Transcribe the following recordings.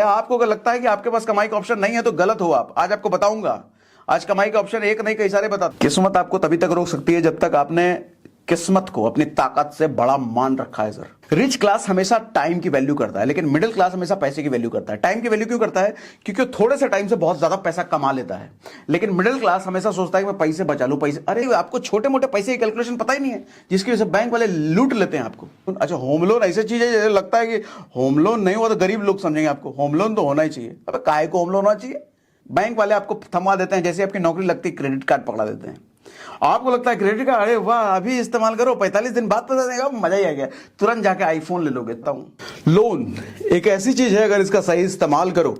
या आपको अगर लगता है कि आपके पास कमाई का ऑप्शन नहीं है तो गलत हो आप। आज आपको बताऊंगा, आज कमाई का ऑप्शन एक नहीं कई सारे बता। किस्मत आपको तभी तक रोक सकती है जब तक आपने किस्मत को अपनी ताकत से बड़ा मान रखा है सर। रिच क्लास हमेशा टाइम की वैल्यू करता है, लेकिन मिडिल क्लास हमेशा पैसे की वैल्यू करता है। टाइम की वैल्यू क्यों करता है? क्योंकि वो थोड़े से टाइम से बहुत ज्यादा पैसा कमा लेता है। लेकिन मिडिल क्लास हमेशा सोचता है कि मैं पैसे बचा लूं, पैसे। अरे आपको छोटे मोटे पैसे की कैलकुलेशन पता ही नहीं है, जिसकी वजह से बैंक वाले लूट लेते हैं आपको। अच्छा, होम लोन ऐसी चीज है, जैसे लगता है कि होम लोन नहीं हुआ तो गरीब लोग समझेंगे आपको। होम लोन तो होना ही चाहिए। अब काहे को होम लोन होना चाहिए? बैंक वाले आपको थमा देते हैं, जैसे आपकी नौकरी लगती है क्रेडिट कार्ड पकड़ा देते हैं। आपको लगता है क्रेडिट कार्ड, अरे वाह अभी इस्तेमाल करो, 45 दिन बाद पता देगा, मजा ही आ गया, तुरंत जाके आईफोन ले लोगे। लोन एक ऐसी चीज है, अगर इसका सही इस्तेमाल करो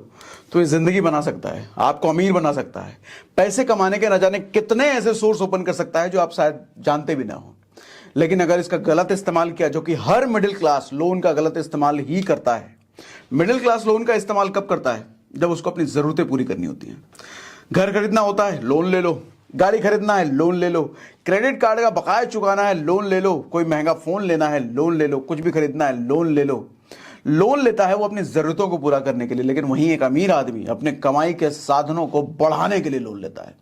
तो ये जिंदगी बना सकता है, आपको अमीर बना सकता है, पैसे कमाने के न जाने कितने ऐसे सोर्स ओपन कर सकता है जो आप शायद जानते भी ना हो। लेकिन अगर इसका गलत इस्तेमाल किया, जो कि हर मिडिल क्लास लोन का गलत इस्तेमाल ही करता है। मिडिल क्लास लोन का इस्तेमाल कब करता है? जब उसको अपनी जरूरतें पूरी करनी होती हैं। घर खरीदना होता है, लोन ले लो। गाड़ी खरीदना है, लोन ले लो। क्रेडिट कार्ड का बकाया चुकाना है, लोन ले लो। कोई महंगा फोन लेना है, लोन ले लो। कुछ भी खरीदना है, लोन ले लो। लोन लेता है वो अपनी जरूरतों को पूरा करने के लिए, लेकिन वहीं एक अमीर आदमी अपने कमाई के साधनों को बढ़ाने के लिए लोन लेता है,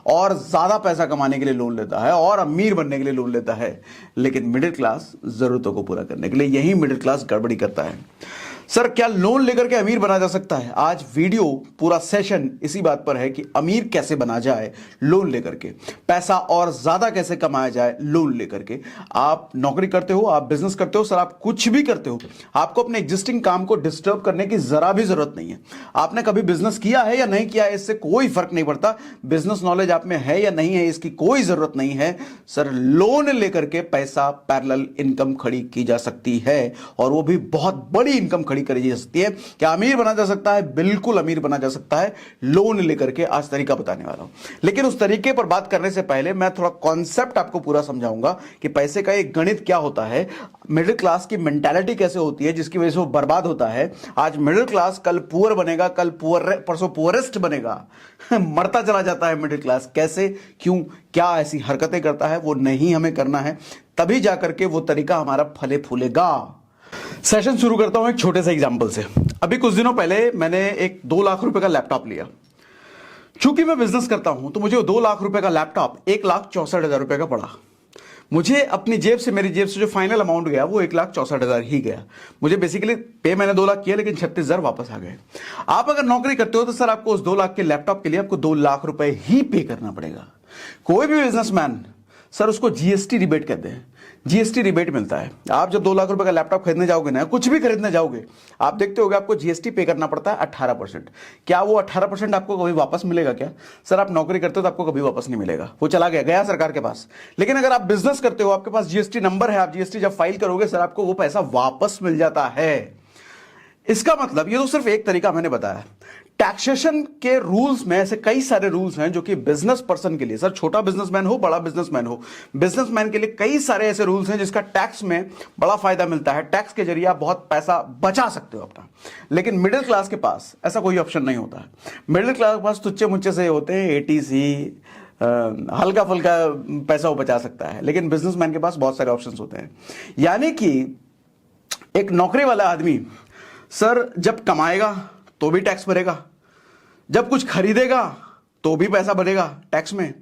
और ज्यादा पैसा कमाने के लिए लोन लेता है, और अमीर बनने के लिए लोन लेता है। लेकिन मिडिल क्लास जरूरतों को पूरा करने के लिए, यही मिडिल क्लास गड़बड़ी करता है। सर क्या लोन लेकर के अमीर बना जा सकता है? आज वीडियो पूरा सेशन इसी बात पर है कि अमीर कैसे बना जाए लोन लेकर के, पैसा और ज्यादा कैसे कमाया जाए लोन लेकर के। आप नौकरी करते हो, आप बिजनेस करते हो, सर आप कुछ भी करते हो, आपको अपने एग्जिस्टिंग काम को डिस्टर्ब करने की जरा भी जरूरत नहीं है। आपने कभी बिजनेस किया है या नहीं किया है, इससे कोई फर्क नहीं पड़ता। बिजनेस नॉलेज आप में है या नहीं है, इसकी कोई जरूरत नहीं है। सर लोन लेकर के पैसा पैरेलल इनकम खड़ी की जा सकती है, और वो भी बहुत बड़ी इनकम खड़ी करी जा सकती है। क्या अमीर बना जा सकता है? बिल्कुल अमीर बना जा सकता है लोन लेकर के। आज तरीका बताने वाला हूं, लेकिन उस तरीके पर बात करने से पहले मैं थोड़ा कॉन्सेप्ट आपको पूरा समझाऊंगा कि पैसे का एक गणित क्या होता है, मिडिल क्लास की मेंटालिटी कैसे होती है जिसकी वजह से वो बर्बाद होता है। आज मिडिल क्लास कल पुअर बनेगा, कल परसों पुअरेस्ट बनेगा, मरता चला जाता है मिडिल क्लास। कैसे, क्यों, क्या ऐसी हरकतें करता है, वो नहीं हमें करना है, तभी जाकर के वो तरीका हमारा फले फूलेगा। सेशन शुरू करता हूं एक छोटे से एग्जांपल से। अभी कुछ दिनों पहले मैंने एक 2 लाख रुपए का लैपटॉप लिया। चूंकि मैं बिजनेस करता हूं तो मुझे 2 लाख रुपए का लैपटॉप 1,64,000 रुपए का पड़ा। मुझे अपनी जेब से, मेरी जेब से जो फाइनल अमाउंट गया वो 1,64,000 ही गया। मुझे बेसिकली पे मैंने 2 लाख किया, लेकिन 36,000 वापस आ गए। आप अगर नौकरी करते हो तो सर आपको उस 2 लाख के लैपटॉप के लिए आपको 2 लाख रुपए ही पे करना पड़ेगा। कोई भी बिजनेसमैन, सर उसको जीएसटी रिबेट कहते हैं, जीएसटी रिबेट मिलता है। आप जब 2 लाख रुपए का लैपटॉप खरीदने जाओगे ना, कुछ भी खरीदने जाओगे, आप देखते होगे आपको जीएसटी पे करना पड़ता है 18%। क्या वो 18% आपको कभी वापस मिलेगा क्या? सर आप नौकरी करते हो तो आपको कभी वापस नहीं मिलेगा, वो चला गया, गया सरकार के पास। लेकिन अगर आप बिजनेस करते हो, आपके पास जीएसटी नंबर है, आप जीएसटी जब फाइल करोगे सर आपको वो पैसा वापस मिल जाता है। इसका मतलब, ये तो सिर्फ एक तरीका मैंने बताया। टैक्सेशन के रूल्स में ऐसे कई सारे रूल्स हैं जो कि बिजनेस पर्सन के लिए, सर छोटा बिजनेसमैन हो, बड़ा बिजनेसमैन हो, बिजनेसमैन के लिए कई सारे ऐसे रूल्स हैं जिसका टैक्स में बड़ा फायदा मिलता है। टैक्स के जरिए आप बहुत पैसा बचा सकते हो अपना। लेकिन मिडिल क्लास के पास ऐसा कोई ऑप्शन नहीं होता है। मिडिल क्लास के पास तुच्चे मुच्चे से होते हैं, एटीसी, हल्का फुल्का पैसा वो बचा सकता है। लेकिन बिजनेसमैन के पास बहुत सारे ऑप्शन होते हैं। यानी कि एक नौकरी वाला आदमी सर जब कमाएगा तो भी टैक्स भरेगा, जब कुछ खरीदेगा तो भी पैसा भरेगा टैक्स में,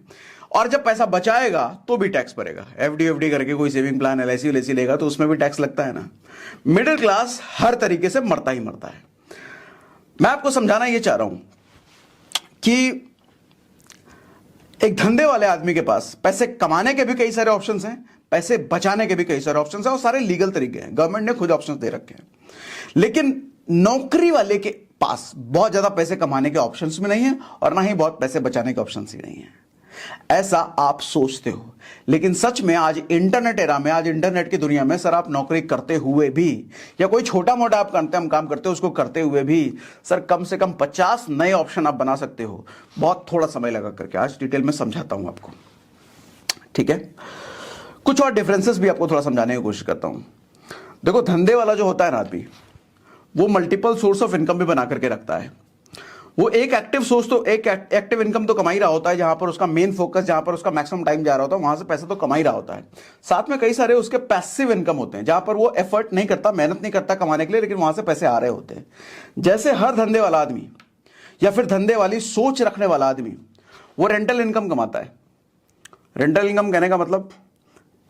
और जब पैसा बचाएगा तो भी टैक्स भरेगा। एफडी करके कोई सेविंग प्लान एलआईसी लेगा तो उसमें भी टैक्स लगता है ना। मिडिल क्लास हर तरीके से मरता ही मरता है। मैं आपको समझाना यह चाह रहा हूं कि एक धंधे वाले आदमी के पास पैसे कमाने के भी कई सारे ऑप्शंस हैं, पैसे बचाने के भी कई सारे ऑप्शंस हैं, और सारे लीगल तरीके हैं, गवर्नमेंट ने खुद ऑप्शंस दे रखे हैं। लेकिन नौकरी वाले के पास बहुत ज्यादा पैसे कमाने के ऑप्शंस भी नहीं है, और ना ही बहुत पैसे बचाने के ऑप्शंस ही नहीं है। ऐसा आप सोचते हो, लेकिन सच में आज इंटरनेट एरा में, आज इंटरनेट की दुनिया में सर आप नौकरी करते हुए भी, या कोई छोटा मोटा आप हम काम करते हो उसको करते हुए भी, सर कम से कम 50 नए ऑप्शन आप बना सकते हो, बहुत थोड़ा समय लगा करके। आज डिटेल में समझाता हूं आपको, ठीक है? कुछ और डिफरेंसेस भी आपको थोड़ा समझाने की कोशिश करता हूं। देखो, धंधे वाला जो होता है ना आदमी, वो मल्टीपल सोर्स ऑफ इनकम भी बना करके रखता है। वो एक एक्टिव सोर्स तो एक एक्टिव इनकम तो कमा ही रहा होता है, जहां पर उसका मेन फोकस, जहां पर उसका मैक्सिमम टाइम जा रहा होता है, वहां से पैसा तो कमा ही रहा होता है। साथ में कई सारे उसके पैसिव इनकम होते हैं, जहां पर वो एफर्ट नहीं करता, मेहनत नहीं करता कमाने के लिए, लेकिन वहां से पैसे आ रहे होते हैं। जैसे हर धंधे वाला आदमी या फिर धंधे वाली सोच रखने वाला आदमी वो रेंटल इनकम कमाता है। रेंटल इनकम कहने का मतलब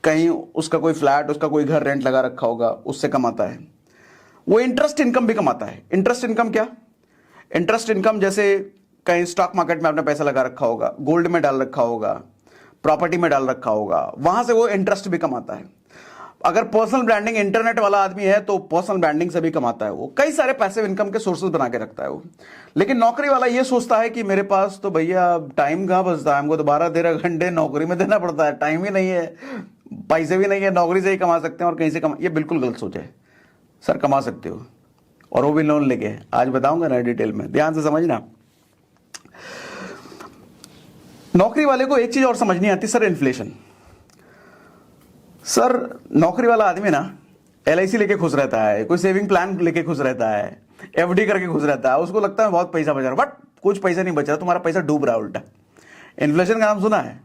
कहीं उसका कोई फ्लैट, उसका कोई घर रेंट लगा रखा होगा, उससे कमाता है। वो इंटरेस्ट इनकम भी कमाता है। इंटरेस्ट इनकम क्या? इंटरेस्ट इनकम जैसे कहीं स्टॉक मार्केट में आपने पैसा लगा रखा होगा, गोल्ड में डाल रखा होगा, प्रॉपर्टी में डाल रखा होगा, वहां से वो इंटरेस्ट भी कमाता है। अगर पर्सनल ब्रांडिंग इंटरनेट वाला आदमी है तो पर्सनल ब्रांडिंग से भी कमाता है। वो कई सारे पैसिव इनकम के सोर्सेज बना के रखता है वो। लेकिन नौकरी वाला ये सोचता है कि मेरे पास तो भैया टाइम कहां बचता है, हमको तो 12-13 घंटे नौकरी में देना पड़ता है, टाइम ही नहीं है, पैसे भी नहीं है, नौकरी से ही कमा सकते हैं और कहीं से कमा। ये बिल्कुल गलत सोच है सर। कमा सकते हो, और वो भी लोन लेके। आज बताऊंगा ना डिटेल में, ध्यान से समझना। नौकरी वाले को एक चीज और समझ नहीं आती सर, इन्फ्लेशन। सर नौकरी वाला आदमी ना एलआईसी लेके खुश रहता है, कोई सेविंग प्लान लेके खुश रहता है, एफडी करके खुश रहता है, उसको लगता है बहुत पैसा बच रहा है, बट कुछ पैसा नहीं बच रहा, तुम्हारा पैसा डूब रहा है उल्टा। इन्फ्लेशन का नाम सुना है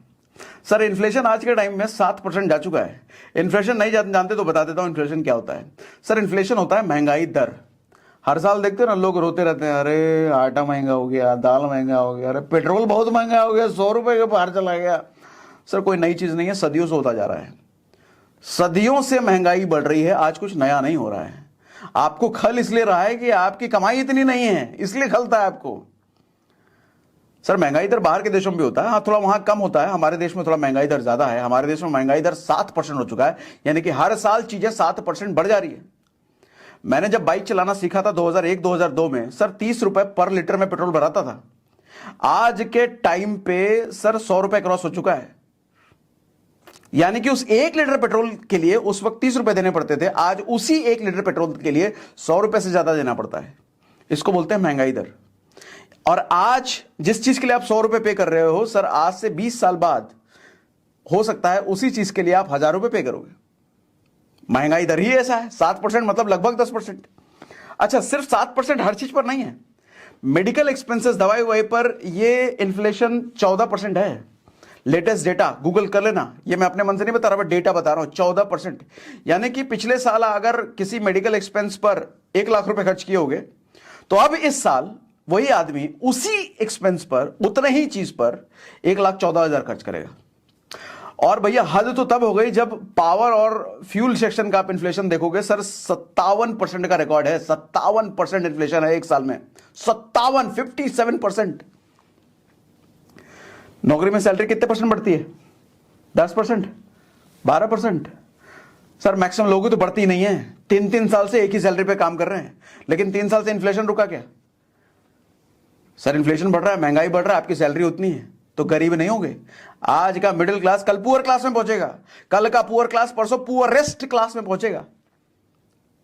सर? इन्फ्लेशन आज के टाइम में 7% जा चुका है। इन्फ्लेशन नहीं जानते तो बता देता हूं इन्फ्लेशन क्या होता है। सर इन्फ्लेशन होता है महंगाई दर। हर साल देखते हो ना, लोग रोते रहते हैं, अरे आटा महंगा हो गया, दाल महंगा हो गया, अरे पेट्रोल बहुत महंगा हो गया, 100 रुपए के पार चला गया। सर कोई नई चीज नहीं है, सदियों से होता जा रहा है। सदियों से महंगाई बढ़ रही है, आज कुछ नया नहीं हो रहा है। आपको खल इसलिए रहा है कि आपकी कमाई इतनी नहीं है, इसलिए खलता है आपको। सर महंगाई दर बाहर के देशों में भी होता है, हाँ थोड़ा वहां कम होता है, हमारे देश में थोड़ा महंगाई दर ज्यादा है। हमारे देश में महंगाई दर 7% हो चुका है, यानी कि हर साल चीजें 7% बढ़ जा रही है। मैंने जब बाइक चलाना सीखा था 2001-2002 में, सर 30 रुपए पर लीटर में पेट्रोल भराता था। आज के टाइम पे सर 100 रुपए क्रॉस हो चुका है, यानी कि उस 1 लीटर पेट्रोल के लिए उस वक्त 30 रुपए देने पड़ते थे, आज उसी 1 लीटर पेट्रोल के लिए 100 रुपए से ज्यादा देना पड़ता है। इसको बोलते हैं महंगाई दर। और आज जिस चीज के लिए आप 100 रुपए पे कर रहे हो, सर आज से 20 साल बाद हो सकता है उसी चीज के लिए आप 1000 रुपए पे करोगे। महंगाई दर ही ऐसा है। 7% मतलब लगभग 10%। अच्छा, सिर्फ 7% हर चीज पर नहीं है। मेडिकल एक्सपेंसेस, दवाई ववाई पर ये इन्फ्लेशन 14% है। लेटेस्ट डेटा गूगल कर लेना, ये मैं अपने मन से नहीं बता रहा, मैं डेटा बता रहा हूं। 14%, यानी कि पिछले साल अगर किसी मेडिकल एक्सपेंस पर 1 लाख रुपए खर्च किए होंगे, तो अब इस साल वही आदमी उसी एक्सपेंस पर, उतने ही चीज पर 1,14,000 खर्च करेगा। और भैया हद तो तब हो गई जब पावर और फ्यूल सेक्शन का आप इन्फ्लेशन देखोगे, सर 57% का रिकॉर्ड है। 57% इन्फ्लेशन है एक साल में। 57% नौकरी में सैलरी कितने परसेंट बढ़ती है? 10%, 12%। सर मैक्सिमम लोगों तो बढ़ती नहीं है। 3-3 साल से एक ही सैलरी पे काम कर रहे हैं, लेकिन 3 साल से इन्फ्लेशन रुका क्या? सर इन्फ्लेशन बढ़ रहा है, महंगाई बढ़ रहा है, आपकी सैलरी उतनी है, तो गरीब नहीं होंगे। आज का मिडिल क्लास कल पुअर क्लास में पहुंचेगा, कल का पुअर क्लास परसों पुअरेस्ट क्लास में पहुंचेगा।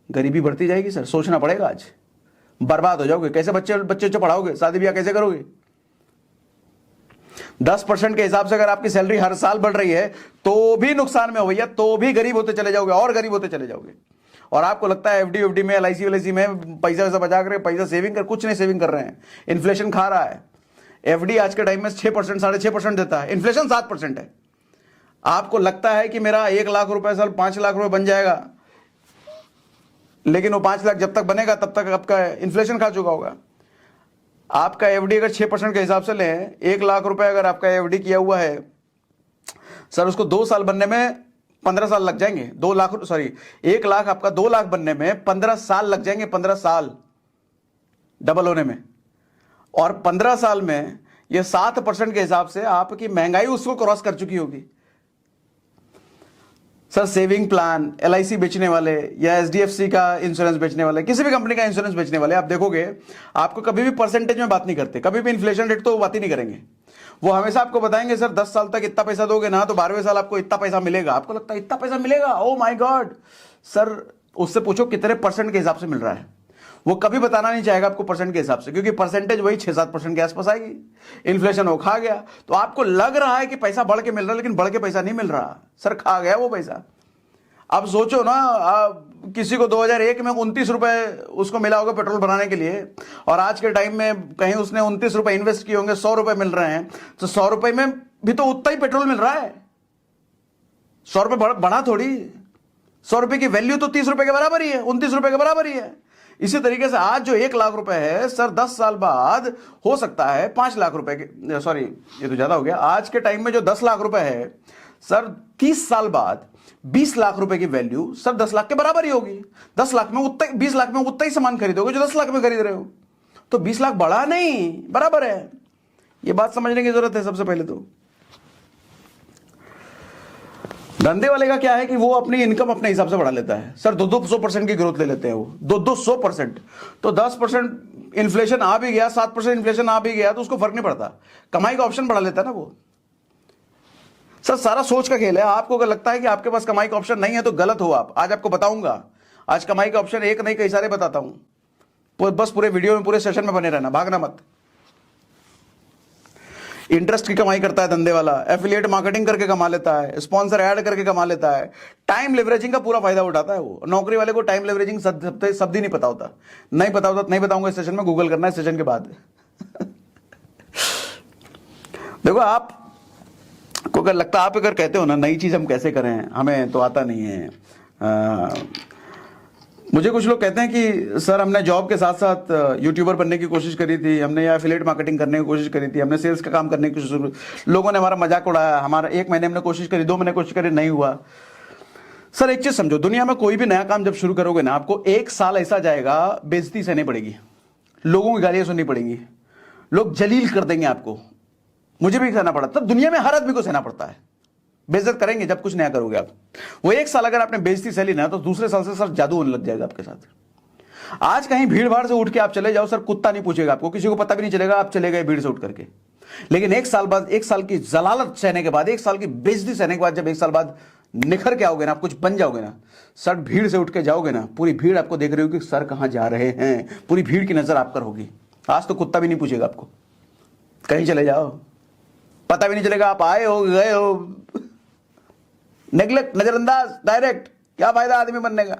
गरीबी बढ़ती जाएगी सर, सोचना पड़ेगा। आज बर्बाद हो जाओगे। कैसे बच्चे पढ़ाओगे, शादी ब्याह कैसे करोगे? 10% के हिसाब से अगर आपकी सैलरी हर साल बढ़ रही है तो भी नुकसान में हो भैया, तो भी गरीब होते चले जाओगे और गरीब होते चले जाओगे। और आपको लगता है एफडी में, एलआईसी में पैसा वैसा बचा कर, पैसा सेविंग कर, कुछ नहीं सेविंग कर रहे हैं। इन्फ्लेशन खा रहा है। एफडी आज के टाइम में 6%, 6.5% देता है, इन्फ्लेशन 7% है। आपको लगता है कि मेरा 1 लाख रुपए साल 5 लाख रुपए बन जाएगा, लेकिन वो 5 लाख जब तक बनेगा तब तक आपका इन्फ्लेशन खा चुका होगा। आपका एफडी अगर 6% के हिसाब से लें, 1 लाख रुपए अगर आपका एफडी किया हुआ है, सर उसको 2 साल बनने में 15 साल लग जाएंगे। 1 लाख आपका 2 लाख बनने में 15 साल लग जाएंगे। 15 साल डबल होने में। और 15 साल में ये 7% के हिसाब से आपकी महंगाई उसको क्रॉस कर चुकी होगी। सर सेविंग प्लान, एलआईसी बेचने वाले या एचडीएफसी का इंश्योरेंस बेचने वाले, किसी भी कंपनी का इंश्योरेंस बेचने वाले, आप देखोगे आपको कभी भी परसेंटेज में बात नहीं करते, कभी भी इन्फ्लेशन रेट तो बात ही नहीं करेंगे। वो हमेशा आपको बताएंगे सर 10 साल तक इतना पैसा दोगे ना तो 12वें साल आपको इतना पैसा मिलेगा। आपको लगता है इतना पैसा मिलेगा, ओ माय गॉड। सर उससे पूछो कितने परसेंट के हिसाब से मिल रहा है। वो कभी बताना नहीं चाहेगा आपको परसेंट के हिसाब से, क्योंकि परसेंटेज वही 6-7% के आसपास आएगी। इन्फ्लेशन वो खा गया, तो आपको लग रहा है कि पैसा बढ़ के मिल रहा है, लेकिन बढ़ के पैसा नहीं मिल रहा। सर खा गया वो पैसा। अब सोचो ना, किसी को 2001 में 29 रुपए उसको मिला होगा पेट्रोल बनाने के लिए, और आज के टाइम में कहीं उसने 29 रुपए इन्वेस्ट किए होंगे, 100 रुपए मिल रहे हैं, तो 100 रुपए में भी तो उतना ही पेट्रोल मिल रहा है। 100 रुपए बढ़ा थोड़ी, 100 रुपए की वैल्यू तो 30 रुपए के बराबर ही है, 29 रुपए के बराबर ही है। इसी तरीके से आज जो 1 लाख रुपए है सर, 10 साल बाद हो सकता है 5 लाख रुपए के, सॉरी ये तो ज्यादा हो गया, आज के टाइम में जो 10 लाख रुपए है सर, 30 साल बाद 20 लाख रुपए की वैल्यू सर 10 लाख के बराबर ही होगी। 10 लाख में उतना, 20 लाख में उतना ही सामान खरीदोगे जो 10 लाख में खरीद रहे हो, तो 20 लाख बढ़ा नहीं, बराबर है। ये बात समझने की जरूरत है सबसे पहले तो। धंधे वाले का क्या है कि वो अपनी इनकम अपने हिसाब से बढ़ा लेता है सर, 200% की ग्रोथ ले लेते हैं वो, 200%। तो 10% इन्फ्लेशन आ भी गया, 7% इन्फ्लेशन आ भी गया तो उसको फर्क नहीं पड़ता, कमाई का ऑप्शन बढ़ा लेता है ना वो। सर सारा सोच का खेल है। आपको अगर लगता है कि आपके पास कमाई का ऑप्शन नहीं है तो गलत हो आप। आज आपको बताऊंगा, आज कमाई का ऑप्शन एक नहीं कई सारे बताता हूं, बस पूरे वीडियो में, पूरे सेशन में बने रहना, भागना मत। इंटरेस्ट की कमाई करता है धंधे वाला, एफिलिएट मार्केटिंग करके कमा लेता है, स्पॉन्सर ऐड करके कमा लेता है, टाइम लेवरेजिंग का पूरा फायदा उठाता है वो। नौकरी वाले को टाइम लेवरेजिंग शब्द ही नहीं पता होता, नहीं पता होता, नहीं बताऊंगा इस सेशन में, गूगल करना है सेशन के बाद। देखो आप को अगर लगता, आप अगर कहते हो ना नई चीज हम कैसे करें, हमें तो आता नहीं है। मुझे कुछ लोग कहते हैं कि सर हमने जॉब के साथ साथ यूट्यूबर बनने की कोशिश करी थी, हमने या एफिलिएट मार्केटिंग करने की कोशिश करी थी, हमने सेल्स का काम करने की कोशिश करी, लोगों ने हमारा मजाक उड़ाया, हमारा 1 महीने हमने कोशिश करी, 2 महीने कोशिश करी, नहीं हुआ। सर एक चीज समझो, दुनिया में कोई भी नया काम जब शुरू करोगे ना, आपको 1 साल ऐसा जाएगा, बेइज्जती सहनी पड़ेगी, लोगों की गालियां सुननी पड़ेगी, लोग जलील कर देंगे आपको, मुझे भी सहना पड़ा, तब दुनिया में हर आदमी को सहना पड़ता है। बेइज्जत करेंगे जब कुछ नया करोगे आप। वो 1 साल अगर आपने बेइज्जती सह ली ना, तो दूसरे साल से सर जादू होने लग जाएगा आपके साथ। आज कहीं भीड़ भाड़ से उठ के आप चले जाओ सर, कुत्ता नहीं पूछेगा आपको, किसी को पता भी नहीं चलेगा आप चले गए भीड़ से उठ करके। लेकिन 1 साल बाद, 1 साल की जलालत सहने के बाद, 1 साल की बेइज्जती सहने के बाद, जब 1 साल बाद निखर के आओगे ना, आप कुछ बन जाओगे ना सर, भीड़ से उठ के जाओगे ना, पूरी भीड़ आपको देख रही होगी सर कहां जा रहे हैं, पूरी भीड़ की नजर आप पर होगी। आज तो कुत्ता भी नहीं पूछेगा आपको, कहीं चले जाओ, पता भी नहीं चलेगा आप आए हो गए हो। नेग्लेक्ट, नजरअंदाज, डायरेक्ट, क्या फायदा आदमी बनने का।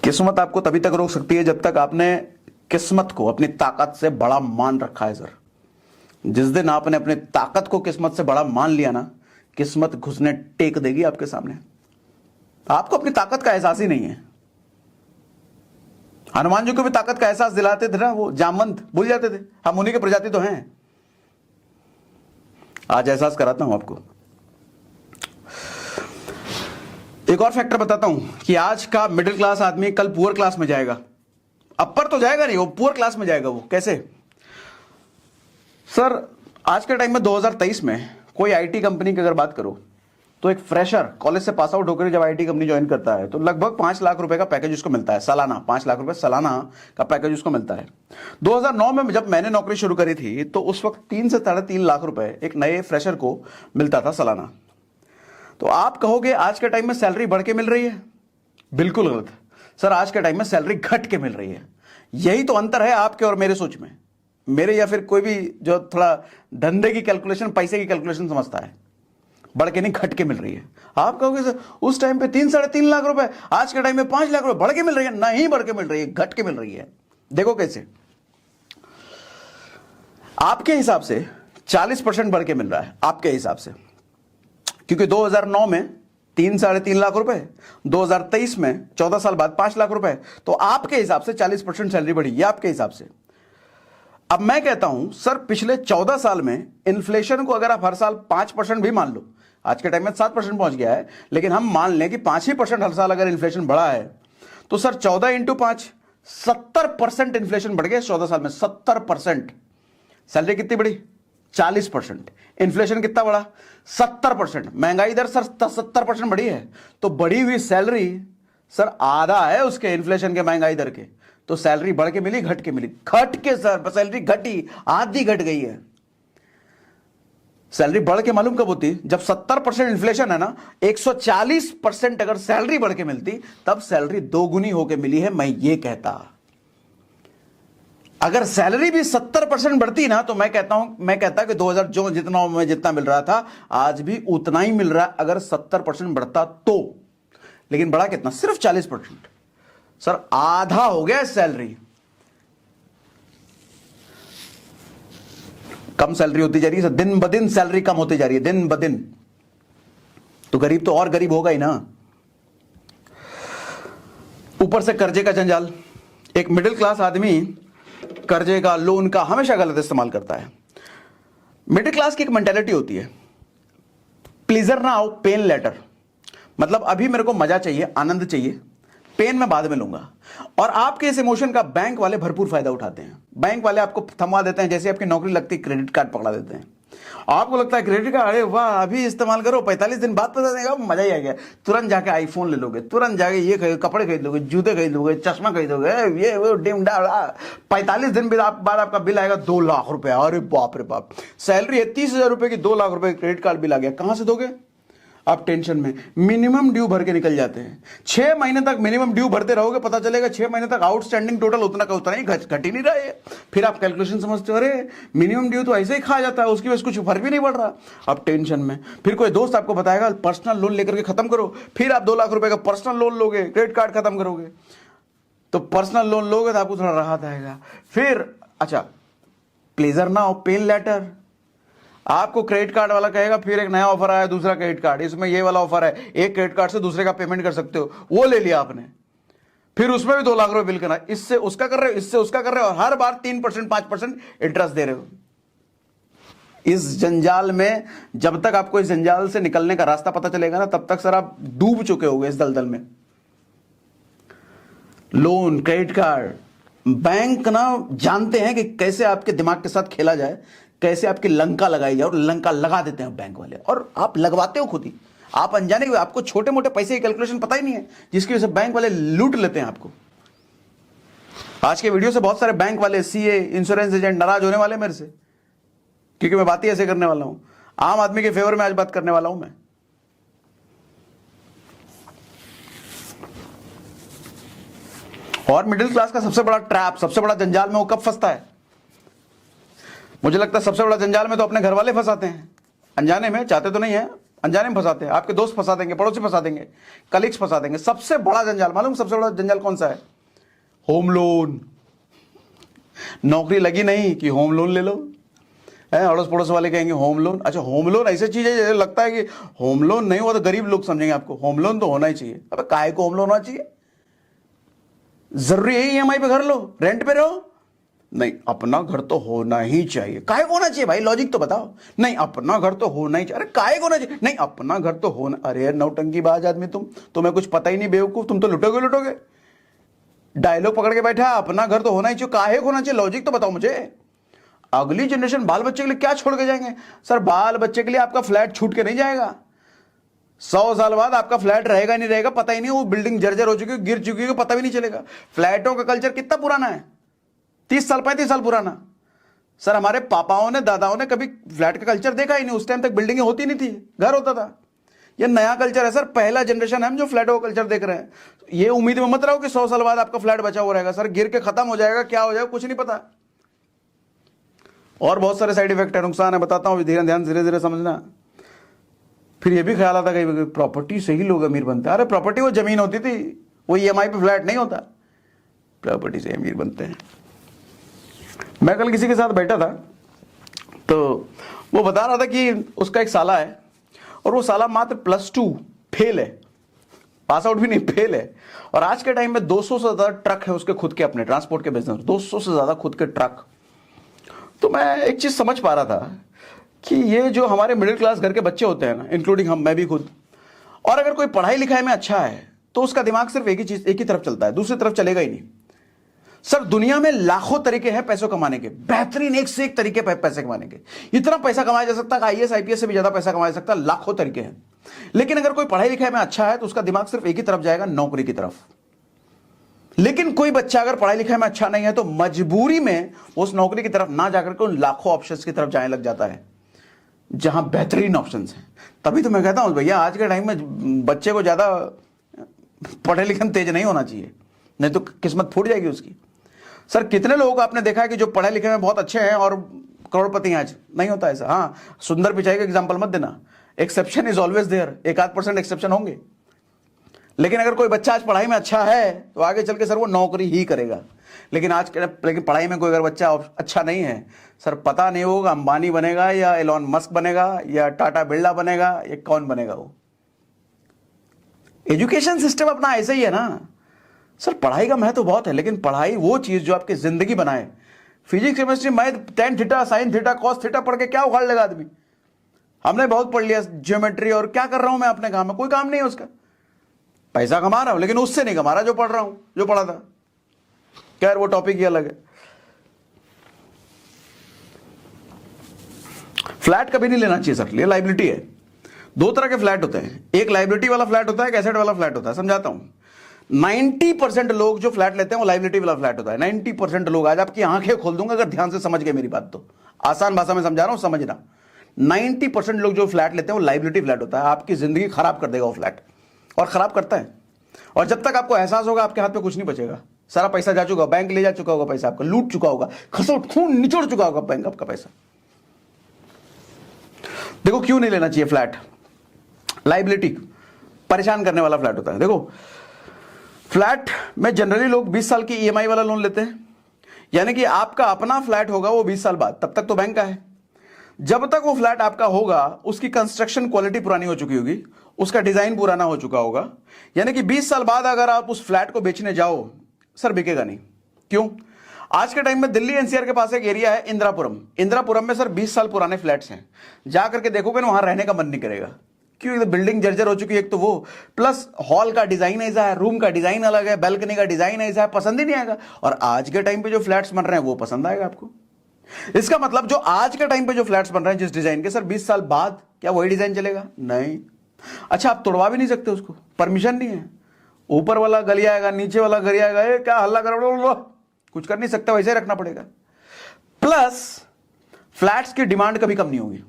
किस्मत आपको तभी तक रोक सकती है जब तक आपने किस्मत को अपनी ताकत से बड़ा मान रखा है सर। जिस दिन आपने अपनी ताकत को किस्मत से बड़ा मान लिया ना, किस्मत घुसने टेक देगी आपके सामने। आपको अपनी ताकत का एहसास ही नहीं है। हनुमान जी को भी ताकत का एहसास दिलाते थे ना वो जामवंत, भूल जाते थे, हम उन्हीं के प्रजाति तो हैं। आज एहसास कराता हूं आपको। एक और फैक्टर बताता हूं कि आज का मिडिल क्लास आदमी कल पुअर क्लास में जाएगा। अपर तो जाएगा नहीं, वो पुअर क्लास में जाएगा। वो कैसे सर? आज के टाइम में 2023 में कोई आईटी कंपनी की अगर बात करो तो एक फ्रेशर कॉलेज से पास आउट होकर जब आईटी कंपनी ज्वाइन करता है तो लगभग 5 लाख रुपए का पैकेज उसको मिलता है सालाना। 5 लाख रुपए सालाना का पैकेज उसको मिलता है। 2009 में जब मैंने नौकरी शुरू करी थी तो उस वक्त 3 से 3.5 लाख रुपए एक नए फ्रेशर को मिलता था सालाना। तो आप कहोगे आज के टाइम में सैलरी बढ़ के मिल रही है? बिल्कुल गलत सर, आज के टाइम में सैलरी घट के मिल रही है। यही तो अंतर है आपके और मेरे सोच में, मेरे या फिर कोई भी जो थोड़ा धंधे की कैलकुलेशन, पैसे की कैलकुलेशन समझता है। बढ़ के नहीं, घट के मिल रही है। आप कहोगे सर उस टाइम पे 3 साढ़े 3 लाख रुपए, आज के टाइम में 5 लाख रुपए बढ़ के मिल रही है। नहीं बढ़ के मिल रही है, घट के मिल रही है। देखो कैसे, आपके हिसाब से 40% बढ़ के मिल रहा है आपके हिसाब से, क्योंकि 2009 में 3 साढ़े 3 लाख रुपए, 2023 में 14 साल बाद 5 लाख रुपए, तो आपके हिसाब से 40% सैलरी बढ़ी है आपके हिसाब से। अब मैं कहता हूं सर पिछले 14 साल में इन्फ्लेशन को अगर आप हर साल 5% भी मान लो, आज के टाइम में 7% पहुंच गया है, लेकिन हम मान लें कि 5% हर साल अगर इन्फ्लेशन बढ़ा है तो सर 14 इंटू 5 70% इन्फ्लेशन बढ़ गया 14 साल में। 70%। सैलरी कितनी बढ़ी? 40%। इन्फ्लेशन कितना बढ़ा? 70%। महंगाई दर सर 70% बढ़ी है, तो बढ़ी हुई सैलरी सर आधा है उसके इन्फ्लेशन के, महंगाई दर के। तो सैलरी बढ़ के मिली, घट के मिली? घट के सर, सैलरी घटी, आधी घट गई है। सैलरी बढ़ के मालूम कब होती? जब 70% इन्फ्लेशन है ना, 140% अगर सैलरी बढ़ के मिलती तब सैलरी दोगुनी होके मिली है, मैं ये कहता। अगर सैलरी भी 70% बढ़ती ना तो मैं कहता कि 2000 जो जितना मिल रहा था आज भी उतना ही मिल रहा है अगर 70% बढ़ता तो। लेकिन बढ़ा कितना? सिर्फ 40%। सर आधा हो गया सैलरी। कम सैलरी होती जा रही है, दिन ब दिन सैलरी कम होती जा रही है, दिन ब दिन। तो गरीब तो और गरीब होगा ही ना। ऊपर से कर्जे का जंजाल। एक मिडिल क्लास आदमी कर्जे का, लोन का हमेशा गलत इस्तेमाल करता है। मिडिल क्लास की एक मेंटालिटी होती है, प्लीजर ना आओ पेन लेटर। मतलब अभी मेरे को मजा चाहिए, आनंद चाहिए, पेन मैं बाद में लूंगा। और आपके इस इमोशन का बैंक वाले भरपूर फायदा उठाते हैं। बैंक वाले आपको थमवा देते हैं, जैसे आपकी नौकरी लगती है क्रेडिट कार्ड पकड़ा देते हैं। आपको लगता है क्रेडिट कार्ड, अरे वाह अभी इस्तेमाल करो, 45 दिन बाद पता देगा, मजा ही आ गया। तुरंत जाके आईफोन ले लोगे, तुरंत जाके ये कपड़े खरीद लोगे, जूते खरीद लोगे, चश्मा खरीदोगे, ये वो डिम डा। 45 दिन बाद आपका बिल आएगा 2 लाख रुपए। अरे बाप रे बाप, सैलरी है 30,000 रुपए की, 2 लाख रुपए क्रेडिट कार्ड बिल आ गया। कहां से दोगे? आप टेंशन में मिनिमम ड्यू भर के निकल जाते हैं। 6 महीने तक मिनिमम ड्यू भरते रहोगे, पता चलेगा 6 महीने तक आउटस्टैंडिंग टोटल उतना का उतना ही, घट ही नहीं रहा है। फिर आप कैलकुलेशन समझते हो, अरे मिनिमम ड्यू तो ऐसे ही खा जाता है, उसकी वजह से कुछ फर्क भी नहीं पड़ रहा। आप टेंशन में। फिर कोई दोस्त आपको बताएगा पर्सनल लोन लेकर के खत्म करो, फिर आप 2 लाख रुपए का पर्सनल लोन लोगे, क्रेडिट कार्ड खत्म करोगे। तो पर्सनल लोन लोगे तो आपको थोड़ा राहत आएगा। फिर अच्छा, प्लेजर ना हो पेन लेटर। आपको क्रेडिट कार्ड वाला कहेगा फिर एक नया ऑफर आया, दूसरा क्रेडिट कार्ड, इसमें ये वाला ऑफर है, एक क्रेडिट कार्ड से दूसरे का पेमेंट कर सकते हो, वो ले लिया आपने। फिर उसमें भी 2 लाख रुपए बिल करना, इससे उसका कर रहे हो, इससे उसका कर रहे हो, और हर बार 3% 5% इंटरेस्ट दे रहे हो। इस जंजाल में जब तक आपको इस जंजाल से निकलने का रास्ता पता चलेगा ना, तब तक सर आप डूब चुके होगे इस दलदल में। लोन, क्रेडिट कार्ड, बैंक ना जानते हैं कि कैसे आपके दिमाग के साथ खेला जाए, कैसे आपकी लंका लगाई जाए, और लंका लगा देते हैं बैंक वाले, और आप लगवाते हो खुद ही। आप अनजाने हुए, आपको छोटे मोटे पैसे की कैलकुलेशन पता ही नहीं है, जिसकी वजह से बैंक वाले लूट लेते हैं आपको। आज के वीडियो से बहुत सारे बैंक वाले, सीए, इंश्योरेंस एजेंट नाराज होने वाले मेरे से, क्योंकि मैं बातें ऐसे करने वाला हूं। आम आदमी के फेवर में आज बात करने वाला हूं मैं। और मिडिल क्लास का सबसे बड़ा ट्रैप, सबसे बड़ा जंजाल में वो कब फंसता है? मुझे लगता है सबसे बड़ा जंजाल में तो अपने घर वाले फंसाते हैं, अनजाने में, चाहते तो नहीं है, अनजाने में फंसाते हैं। आपके दोस्त फंसा देंगे, पड़ोसी फंसा देंगे, कलीग्स फंसा देंगे। सबसे बड़ा जंजाल मालूम, सबसे बड़ा जंजाल कौन सा है? Home loan. नौकरी लगी नहीं कि होम लोन ले लो। अड़ोस पड़ोस वाले कहेंगे होम लोन। अच्छा, होम लोन ऐसी चीज है, जैसे लगता है कि होम लोन नहीं हुआ तो गरीब लोग समझेंगे आपको। होम लोन तो होना ही चाहिए। अब काहे को होम लोन होना चाहिए? जरूरी है ईएमआई पे घर लो, रेंट पे रहो? नहीं, अपना घर तो होना ही चाहिए। काहे को होना चाहिए भाई? लॉजिक तो बताओ। नहीं, अपना घर तो होना ही चाहिए। अरे काहे को होना चाहिए? नहीं, अपना घर तो होना। अरे नौटंकीबाज आदमी तुम, तुम्हें कुछ पता ही नहीं बेवकूफ, तुम तो लुटोगे। डायलॉग पकड़ के बैठा, अपना घर तो होना ही चाहिए। काहे को होना चाहिए? लॉजिक तो बताओ मुझे। अगली जनरेशन बाल बच्चे के लिए क्या छोड़ के जाएंगे? सर बाल बच्चे के लिए आपका फ्लैट छूट के नहीं जाएगा। 100 साल बाद आपका फ्लैट रहेगा नहीं रहेगा पता ही नहीं, वो बिल्डिंग जर्जर हो चुकी है, गिर चुकी है, पता भी नहीं चलेगा। फ्लैटों का कल्चर कितना पुराना है? 30 साल 35 साल पुराना। सर हमारे पापाओं ने, दादाओं ने कभी फ्लैट का कल्चर देखा ही नहीं। उस टाइम तक बिल्डिंगें होती नहीं थी, घर होता था। ये नया कल्चर है सर, पहला जनरेशन है हम जो फ्लैटों का कल्चर देख रहे हैं। ये उम्मीद में मत रहो कि 100 साल बाद आपका फ्लैट बचा हुआ रहेगा। सर गिर के खत्म हो जाएगा, क्या हो जाएगा कुछ नहीं पता। और बहुत सारे साइड इफेक्ट है, नुकसान है, बताता हूं, धीरे धीरे समझना। फिर ये भी ख्याल आता कि प्रॉपर्टी से ही लोग अमीर बनते हैं। अरे प्रॉपर्टी वो जमीन होती थी, वो ईएमआई पे फ्लैट नहीं होता। प्रॉपर्टी से अमीर बनते हैं। मैं कल किसी के साथ बैठा था, तो वो बता रहा था कि उसका एक साला है, और वो साला मात्र +2 फेल है, पास आउट भी नहीं, फेल है। और आज के टाइम में 200 से ज्यादा ट्रक है उसके खुद के, अपने ट्रांसपोर्ट के बिजनेस, 200 से ज्यादा खुद के ट्रक। तो मैं एक चीज समझ पा रहा था कि ये जो हमारे मिडिल क्लास घर के बच्चे होते हैं ना, इंक्लूडिंग हम, मैं भी खुद, और अगर कोई पढ़ाई लिखाई में अच्छा है तो उसका दिमाग सिर्फ एक ही तरफ चलता है, दूसरी तरफ चलेगा ही नहीं। सर दुनिया में लाखों तरीके हैं पैसों कमाने के, बेहतरीन एक से एक तरीके पैसे कमाने के। इतना पैसा कमाया जा सकता है, आईएएस आईपीएस से भी ज्यादा पैसा कमाया जा सकता है, लाखों तरीके हैं। लेकिन अगर कोई पढ़ाई लिखाई में अच्छा है तो उसका दिमाग सिर्फ एक ही तरफ जाएगा, नौकरी की तरफ। लेकिन कोई बच्चा अगर पढ़ाई लिखाई में अच्छा नहीं है तो मजबूरी में उस नौकरी की तरफ ना जाकर के उन लाखों ऑप्शंस की तरफ जाने लग जाता है जहां बेहतरीन ऑप्शंस हैं। तभी तो मैं कहता हूं भैया, आज के टाइम में बच्चे को ज्यादा पढ़े लिखे में तेज नहीं होना चाहिए, नहीं तो किस्मत फूट जाएगी उसकी। सर कितने लोगों को आपने देखा है कि जो पढ़े लिखे में बहुत अच्छे हैं और करोड़पति हैं आज? नहीं होता ऐसा। हाँ, सुंदर पिचाई का एग्जाम्पल मत देना, exception is always there, 1-8% exception होंगे। लेकिन अगर कोई बच्चा आज पढ़ाई में अच्छा है तो आगे चल के सर वो नौकरी ही करेगा। लेकिन पढ़ाई में कोई अगर बच्चा अच्छा नहीं है सर, पता नहीं होगा अंबानी बनेगा या एलॉन मस्क बनेगा या टाटा बिरला बनेगा या कौन बनेगा वो। एजुकेशन सिस्टम अपना ऐसे ही है ना सर। पढ़ाई का महत्व बहुत है, लेकिन पढ़ाई वो चीज जो आपकी जिंदगी बनाए। Physics, chemistry, math, tan theta, sine theta, cos theta पढ़ के क्या उखाड़ लेगा आदमी? हमने बहुत पढ़ लिया ज्योमेट्री, और क्या कर रहा हूं मैं अपने काम में? कोई काम नहीं है उसका। पैसा कमा रहा हूं लेकिन उससे नहीं कमा रहा जो पढ़ रहा हूं, जो पढ़ा था। खैर वो टॉपिक ही अलग है। फ्लैट कभी नहीं लेना चाहिए सर, ये लाइबिलिटी है। दो तरह के फ्लैट होते हैं, एक लाइबिलिटी वाला फ्लैट होता है, एक एसेट वाला फ्लैट होता है। समझाता हूं। 90% लोग जो फ्लैट लेते हैं वो लाइबिलिटी वाला फ्लैट होता है। 90% लोग, आज आपकी आंखें खोल दूंगा अगर ध्यान से समझ गए मेरी बात तो। आसान भाषा में समझा रहा हूं, समझना। 90% लोग जो फ्लैट लेते हैं वो लाइबिलिटी फ्लैट होता है। आपकी जिंदगी खराब कर देगा वो फ्लैट, और खराब करता है। और जब तक आपको एहसास होगा आपके हाथ में कुछ नहीं बचेगा, सारा पैसा जा चुका, बैंक ले जा चुका होगा, पैसा आपका लूट चुका होगा, खसोट खून निचोड़ चुका होगा बैंक आपका पैसा। देखो क्यों नहीं लेना चाहिए फ्लैट। लाइबिलिटी परेशान करने वाला फ्लैट होता है। देखो फ्लैट में जनरली लोग 20 साल की ईएमआई वाला लोन लेते हैं, यानी कि आपका अपना फ्लैट होगा वो 20 साल बाद, तब तक तो बैंक का है। जब तक वो फ्लैट आपका होगा उसकी कंस्ट्रक्शन क्वालिटी पुरानी हो चुकी होगी, उसका डिजाइन पुराना हो चुका होगा, यानी कि 20 साल बाद अगर आप उस फ्लैट को बेचने जाओ सर बिकेगा नहीं। क्यों? आज के टाइम में दिल्ली एनसीआर के पास एक एरिया है इंदिरापुरम। इंदिरापुरम में सर 20 साल पुराने फ्लैट्स हैं। जाकर के देखोगे ना, वहां रहने का मन नहीं करेगा। क्यों? बिल्डिंग जर्जर हो चुकी है एक तो वो, प्लस हॉल का डिजाइन ऐसा है, रूम का डिजाइन अलग है, बैल्कनी का डिजाइन ऐसा है, पसंद ही नहीं आएगा। और आज के टाइम पे जो फ्लैट्स बन रहे हैं वो पसंद आएगा आपको। इसका मतलब जो आज के टाइम पे जो फ्लैट्स बन रहे हैं जिस डिजाइन के, सर 20 साल बाद क्या वही डिजाइन चलेगा? नहीं। अच्छा, आप तोड़वा भी नहीं सकते उसको, परमिशन नहीं है। ऊपर वाला गली आएगा, नीचे वाला गली आएगा, ये क्या हल्ला कर, कुछ कर नहीं सकता, वैसे ही रखना पड़ेगा। प्लस फ्लैट्स की डिमांड कभी कम नहीं होगी।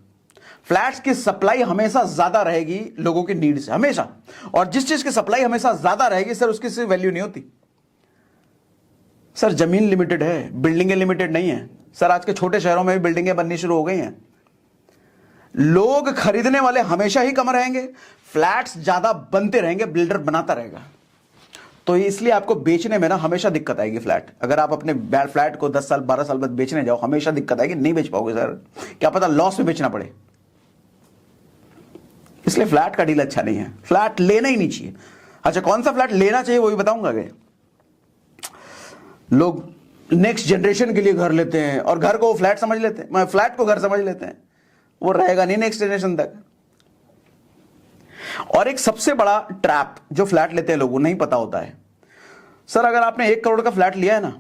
फ्लैट्स की सप्लाई हमेशा ज्यादा रहेगी लोगों की नीड से, हमेशा। और जिस चीज की सप्लाई हमेशा ज्यादा रहेगी सर, उसकी सिर्फ वैल्यू नहीं होती। सर जमीन लिमिटेड है, बिल्डिंगें लिमिटेड नहीं है। सर आज के छोटे शहरों में भी बिल्डिंगें बननी शुरू हो गई हैं। लोग खरीदने वाले हमेशा ही कम रहेंगे, फ्लैट्स ज्यादा बनते रहेंगे, बिल्डर बनाता रहेगा। तो इसलिए आपको बेचने में ना हमेशा दिक्कत आएगी। फ्लैट अगर आप अपने फ्लैट को 10 साल 12 साल बाद बेचने जाओ, हमेशा दिक्कत आएगी, नहीं बेच पाओगे सर, क्या पता लॉस में बेचना पड़े। इसलिए फ्लैट का डील अच्छा नहीं है, फ्लैट लेना ही नहीं चाहिए। अच्छा, कौन सा फ्लैट लेना चाहिए वो भी बताऊंगा। आगे लोग नेक्स्ट जनरेशन के लिए घर लेते हैं और घर को फ्लैट समझ लेते हैं, मैं फ्लैट को घर समझ लेते हैं, वो रहेगा नहीं नेक्स्ट जनरेशन तक। और एक सबसे बड़ा ट्रैप जो फ्लैट लेते हैं लोगों नहीं पता होता है, सर अगर आपने 1 करोड़ का फ्लैट लिया है ना,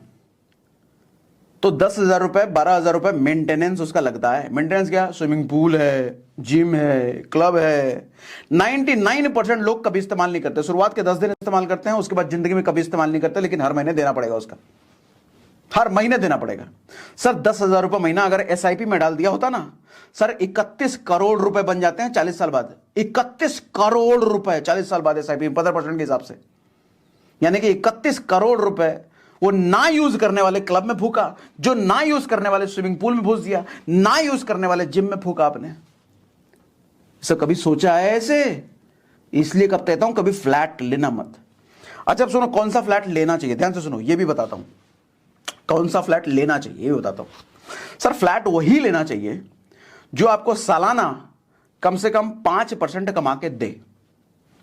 तो 10,000 रुपए 12,000 रुपए मेंटेनेंस उसका लगता है। मेंटेनेंस क्या? स्विमिंग पूल है, जिम है, क्लब है। 99% लोग कभी इस्तेमाल नहीं करते। शुरुआत के 10 दिन इस्तेमाल करते हैं, उसके बाद जिंदगी में कभी इस्तेमाल नहीं करते, लेकिन हर महीने देना पड़ेगा उसका, हर महीने देना पड़ेगा। सर 10,000 रुपए महीना अगर एसआईपी में डाल दिया होता ना सर, 31 करोड़ रुपए बन जाते हैं 40 साल बाद। 31 करोड़ रुपए 40 साल बाद एसआईपी 15% के हिसाब से, यानी कि 31 करोड़ रुपए वो ना यूज करने वाले क्लब में फूका, जो ना यूज करने वाले स्विमिंग पूल में फूस दिया, ना यूज करने वाले जिम में फूका आपने। इसे कभी सोचा है ऐसे? इसलिए कब कहता हूं कभी फ्लैट लेना मत। अच्छा अब सुनो, कौन सा फ्लैट लेना चाहिए, ध्यान से सुनो, ये भी बताता हूं कौन सा फ्लैट लेना चाहिए, ये भी बताता हूं। सर फ्लैट वही लेना चाहिए जो आपको सालाना कम से कम 5% कमा के दे।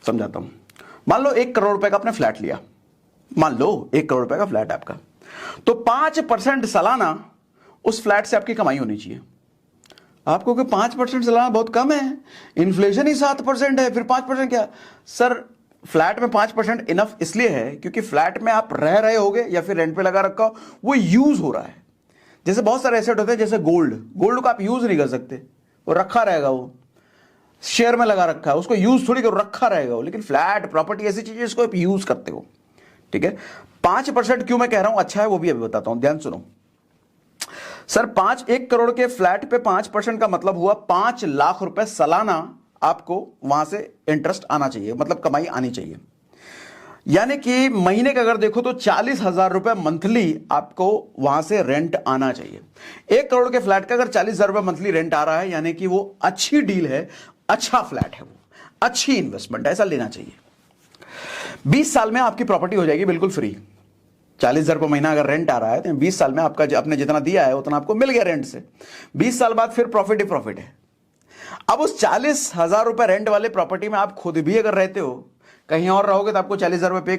समझाता हूं। मान लो 1 करोड़ रुपए का आपने फ्लैट लिया, मान लो 1 करोड़ रुपए का फ्लैट है आपका, तो 5% सालाना उस फ्लैट से आपकी कमाई होनी चाहिए। आपको कि 5% सालाना बहुत कम है, इन्फ्लेशन ही 7% है, फिर 5% क्या? सर फ्लैट में 5% इनफ इसलिए है क्योंकि फ्लैट में आप रह रहे होगे या फिर रेंट पे लगा रखा हो, वो यूज हो रहा है। जैसे बहुत सारे एसेट होते हैं, जैसे गोल्ड को आप यूज नहीं कर सकते, वो रखा रहेगा, वो शेयर में लगा रखा है, उसको यूज थोड़ी कर रखा रहेगा वो। लेकिन फ्लैट प्रॉपर्टी ऐसी चीज है इसको आप यूज करते हो, ठीक है। 5% क्यों मैं कह रहा हूं अच्छा है वो भी अभी बताता हूं, ध्यान सुनो। सर 1 करोड़ के फ्लैट पे 5% का मतलब हुआ 5 लाख रुपए सालाना आपको वहां से इंटरेस्ट आना चाहिए, मतलब कमाई आनी चाहिए। यानी कि महीने का अगर देखो तो 40,000 रुपए मंथली आपको वहां से रेंट आना चाहिए। 1 करोड़ के फ्लैट का अगर 40,000 रुपए मंथली रेंट आ रहा है यानी कि वो अच्छी डील है, अच्छा फ्लैट है, वो अच्छी इन्वेस्टमेंट, ऐसा लेना चाहिए। 20 साल में आपकी प्रॉपर्टी हो जाएगी बिल्कुल फ्री। 40,000 रुपये महीना अगर रेंट आ रहा है तो 20 साल में आपका आपने जितना दिया है उतना आपको मिल गया रेंट से। 20 साल बाद फिर प्रॉफिट ही प्रॉफिट है। अब उस 40,000 रुपए रेंट वाले प्रॉपर्टी में आप खुद भी अगर रहते हो, कहीं और रहोगे तो आपको 40,000 रुपए पे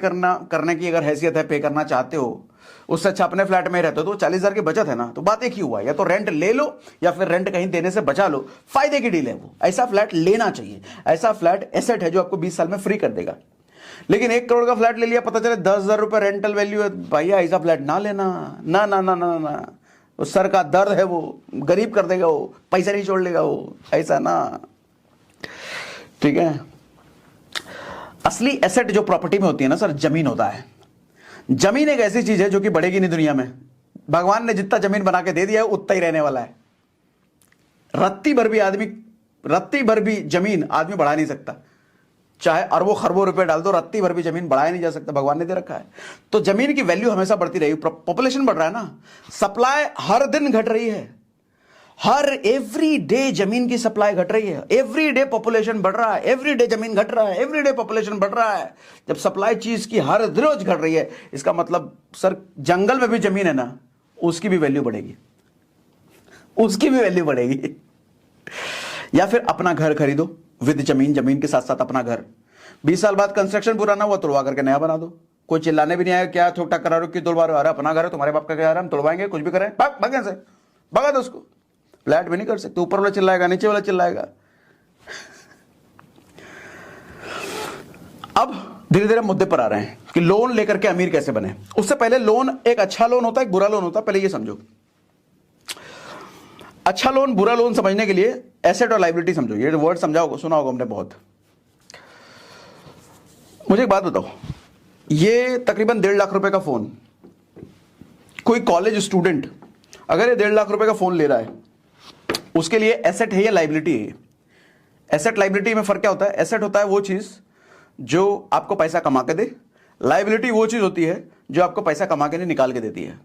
करने की अगर हैसियत है, पे करना चाहते हो, उससे अच्छा अपने फ्लैट में ही रहते हो तो 40,000 की बचत है ना। तो बात एक ही हुआ, या तो रेंट ले लो या फिर रेंट कहीं देने से बचा लो, फायदे की डील है वो। ऐसा फ्लैट लेना चाहिए, ऐसा फ्लैट एसेट है जो आपको 20 साल में फ्री कर देगा। लेकिन 1 करोड़ का फ्लैट ले लिया, पता चले 10,000 रुपए रेंटल वैल्यू है, भैया ऐसा फ्लैट ना लेना, ना ना ना ना ना, वो सर का दर्द है, वो गरीब कर देगा, वो पैसा नहीं छोड़ लेगा वो, ऐसा ना। ठीक है, असली एसेट जो प्रॉपर्टी में होती है ना सर, जमीन होता है। जमीन एक ऐसी चीज है जो कि बढ़ेगी नहीं दुनिया में। भगवान ने जितना जमीन बना के दे दिया है उतना ही रहने वाला है। रत्ती भर भी जमीन आदमी बढ़ा नहीं सकता, चाहे अरबों खरबों रुपए डाल दो, रत्ती भर भी जमीन बढ़ाया नहीं जा सकता, भगवान ने दे रखा है। तो जमीन की वैल्यू हमेशा बढ़ती रहेगी। पॉपुलेशन बढ़ रहा है ना, सप्लाई हर दिन घट रही है, हर एवरी डे जमीन की सप्लाई घट रही है, एवरी डे पॉपुलेशन बढ़ रहा है, एवरी डे जमीन घट रहा है, एवरी डे पॉपुलेशन बढ़ रहा है। जब सप्लाई चीज की हर रोज घट रही है, इसका मतलब सर जंगल में भी जमीन है ना, उसकी भी वैल्यू बढ़ेगी, उसकी भी वैल्यू बढ़ेगी। या फिर अपना घर खरीदो विद जमीन, जमीन के साथ साथ अपना घर। 20 साल बाद कंस्ट्रक्शन पूरा ना हुआ, तोड़वा करके नया बना दो। कोई चिल्लाने भी नहीं आया, क्या ठोक टाक करा रहे हो, क्यों तोड़वा रहे हो? अरे अपना घर है, तुम्हारे बाप का घर है, हम तोड़वाएंगे, कुछ भी करें, भाग से भगा दो उसको। फ्लैट भी नहीं कर सकते, ऊपर वाला चिल्लाएगा, नीचे वाला चिल्लाएगा। अब धीरे धीरे मुद्दे पर आ रहे हैं कि लोन लेकर के अमीर कैसे बने। उससे पहले लोन, एक अच्छा लोन होता है, एक बुरा लोन होता है, पहले ये समझो। अच्छा लोन बुरा लोन समझने के लिए एसेट और लायबिलिटी समझो, ये वर्ड समझाओ, सुना होगा हमने बहुत। मुझे एक बात बताओ, ये तकरीबन 1.5 लाख रुपए का फोन, कोई कॉलेज स्टूडेंट अगर ये 1.5 लाख रुपए का फोन ले रहा है, उसके लिए एसेट है या लायबिलिटी है? एसेट लायबिलिटी में फर्क क्या होता है? एसेट होता है वो चीज जो आपको पैसा कमा के दे, लायबिलिटी वो चीज होती है जो आपको पैसा कमा के नहीं निकाल के देती है।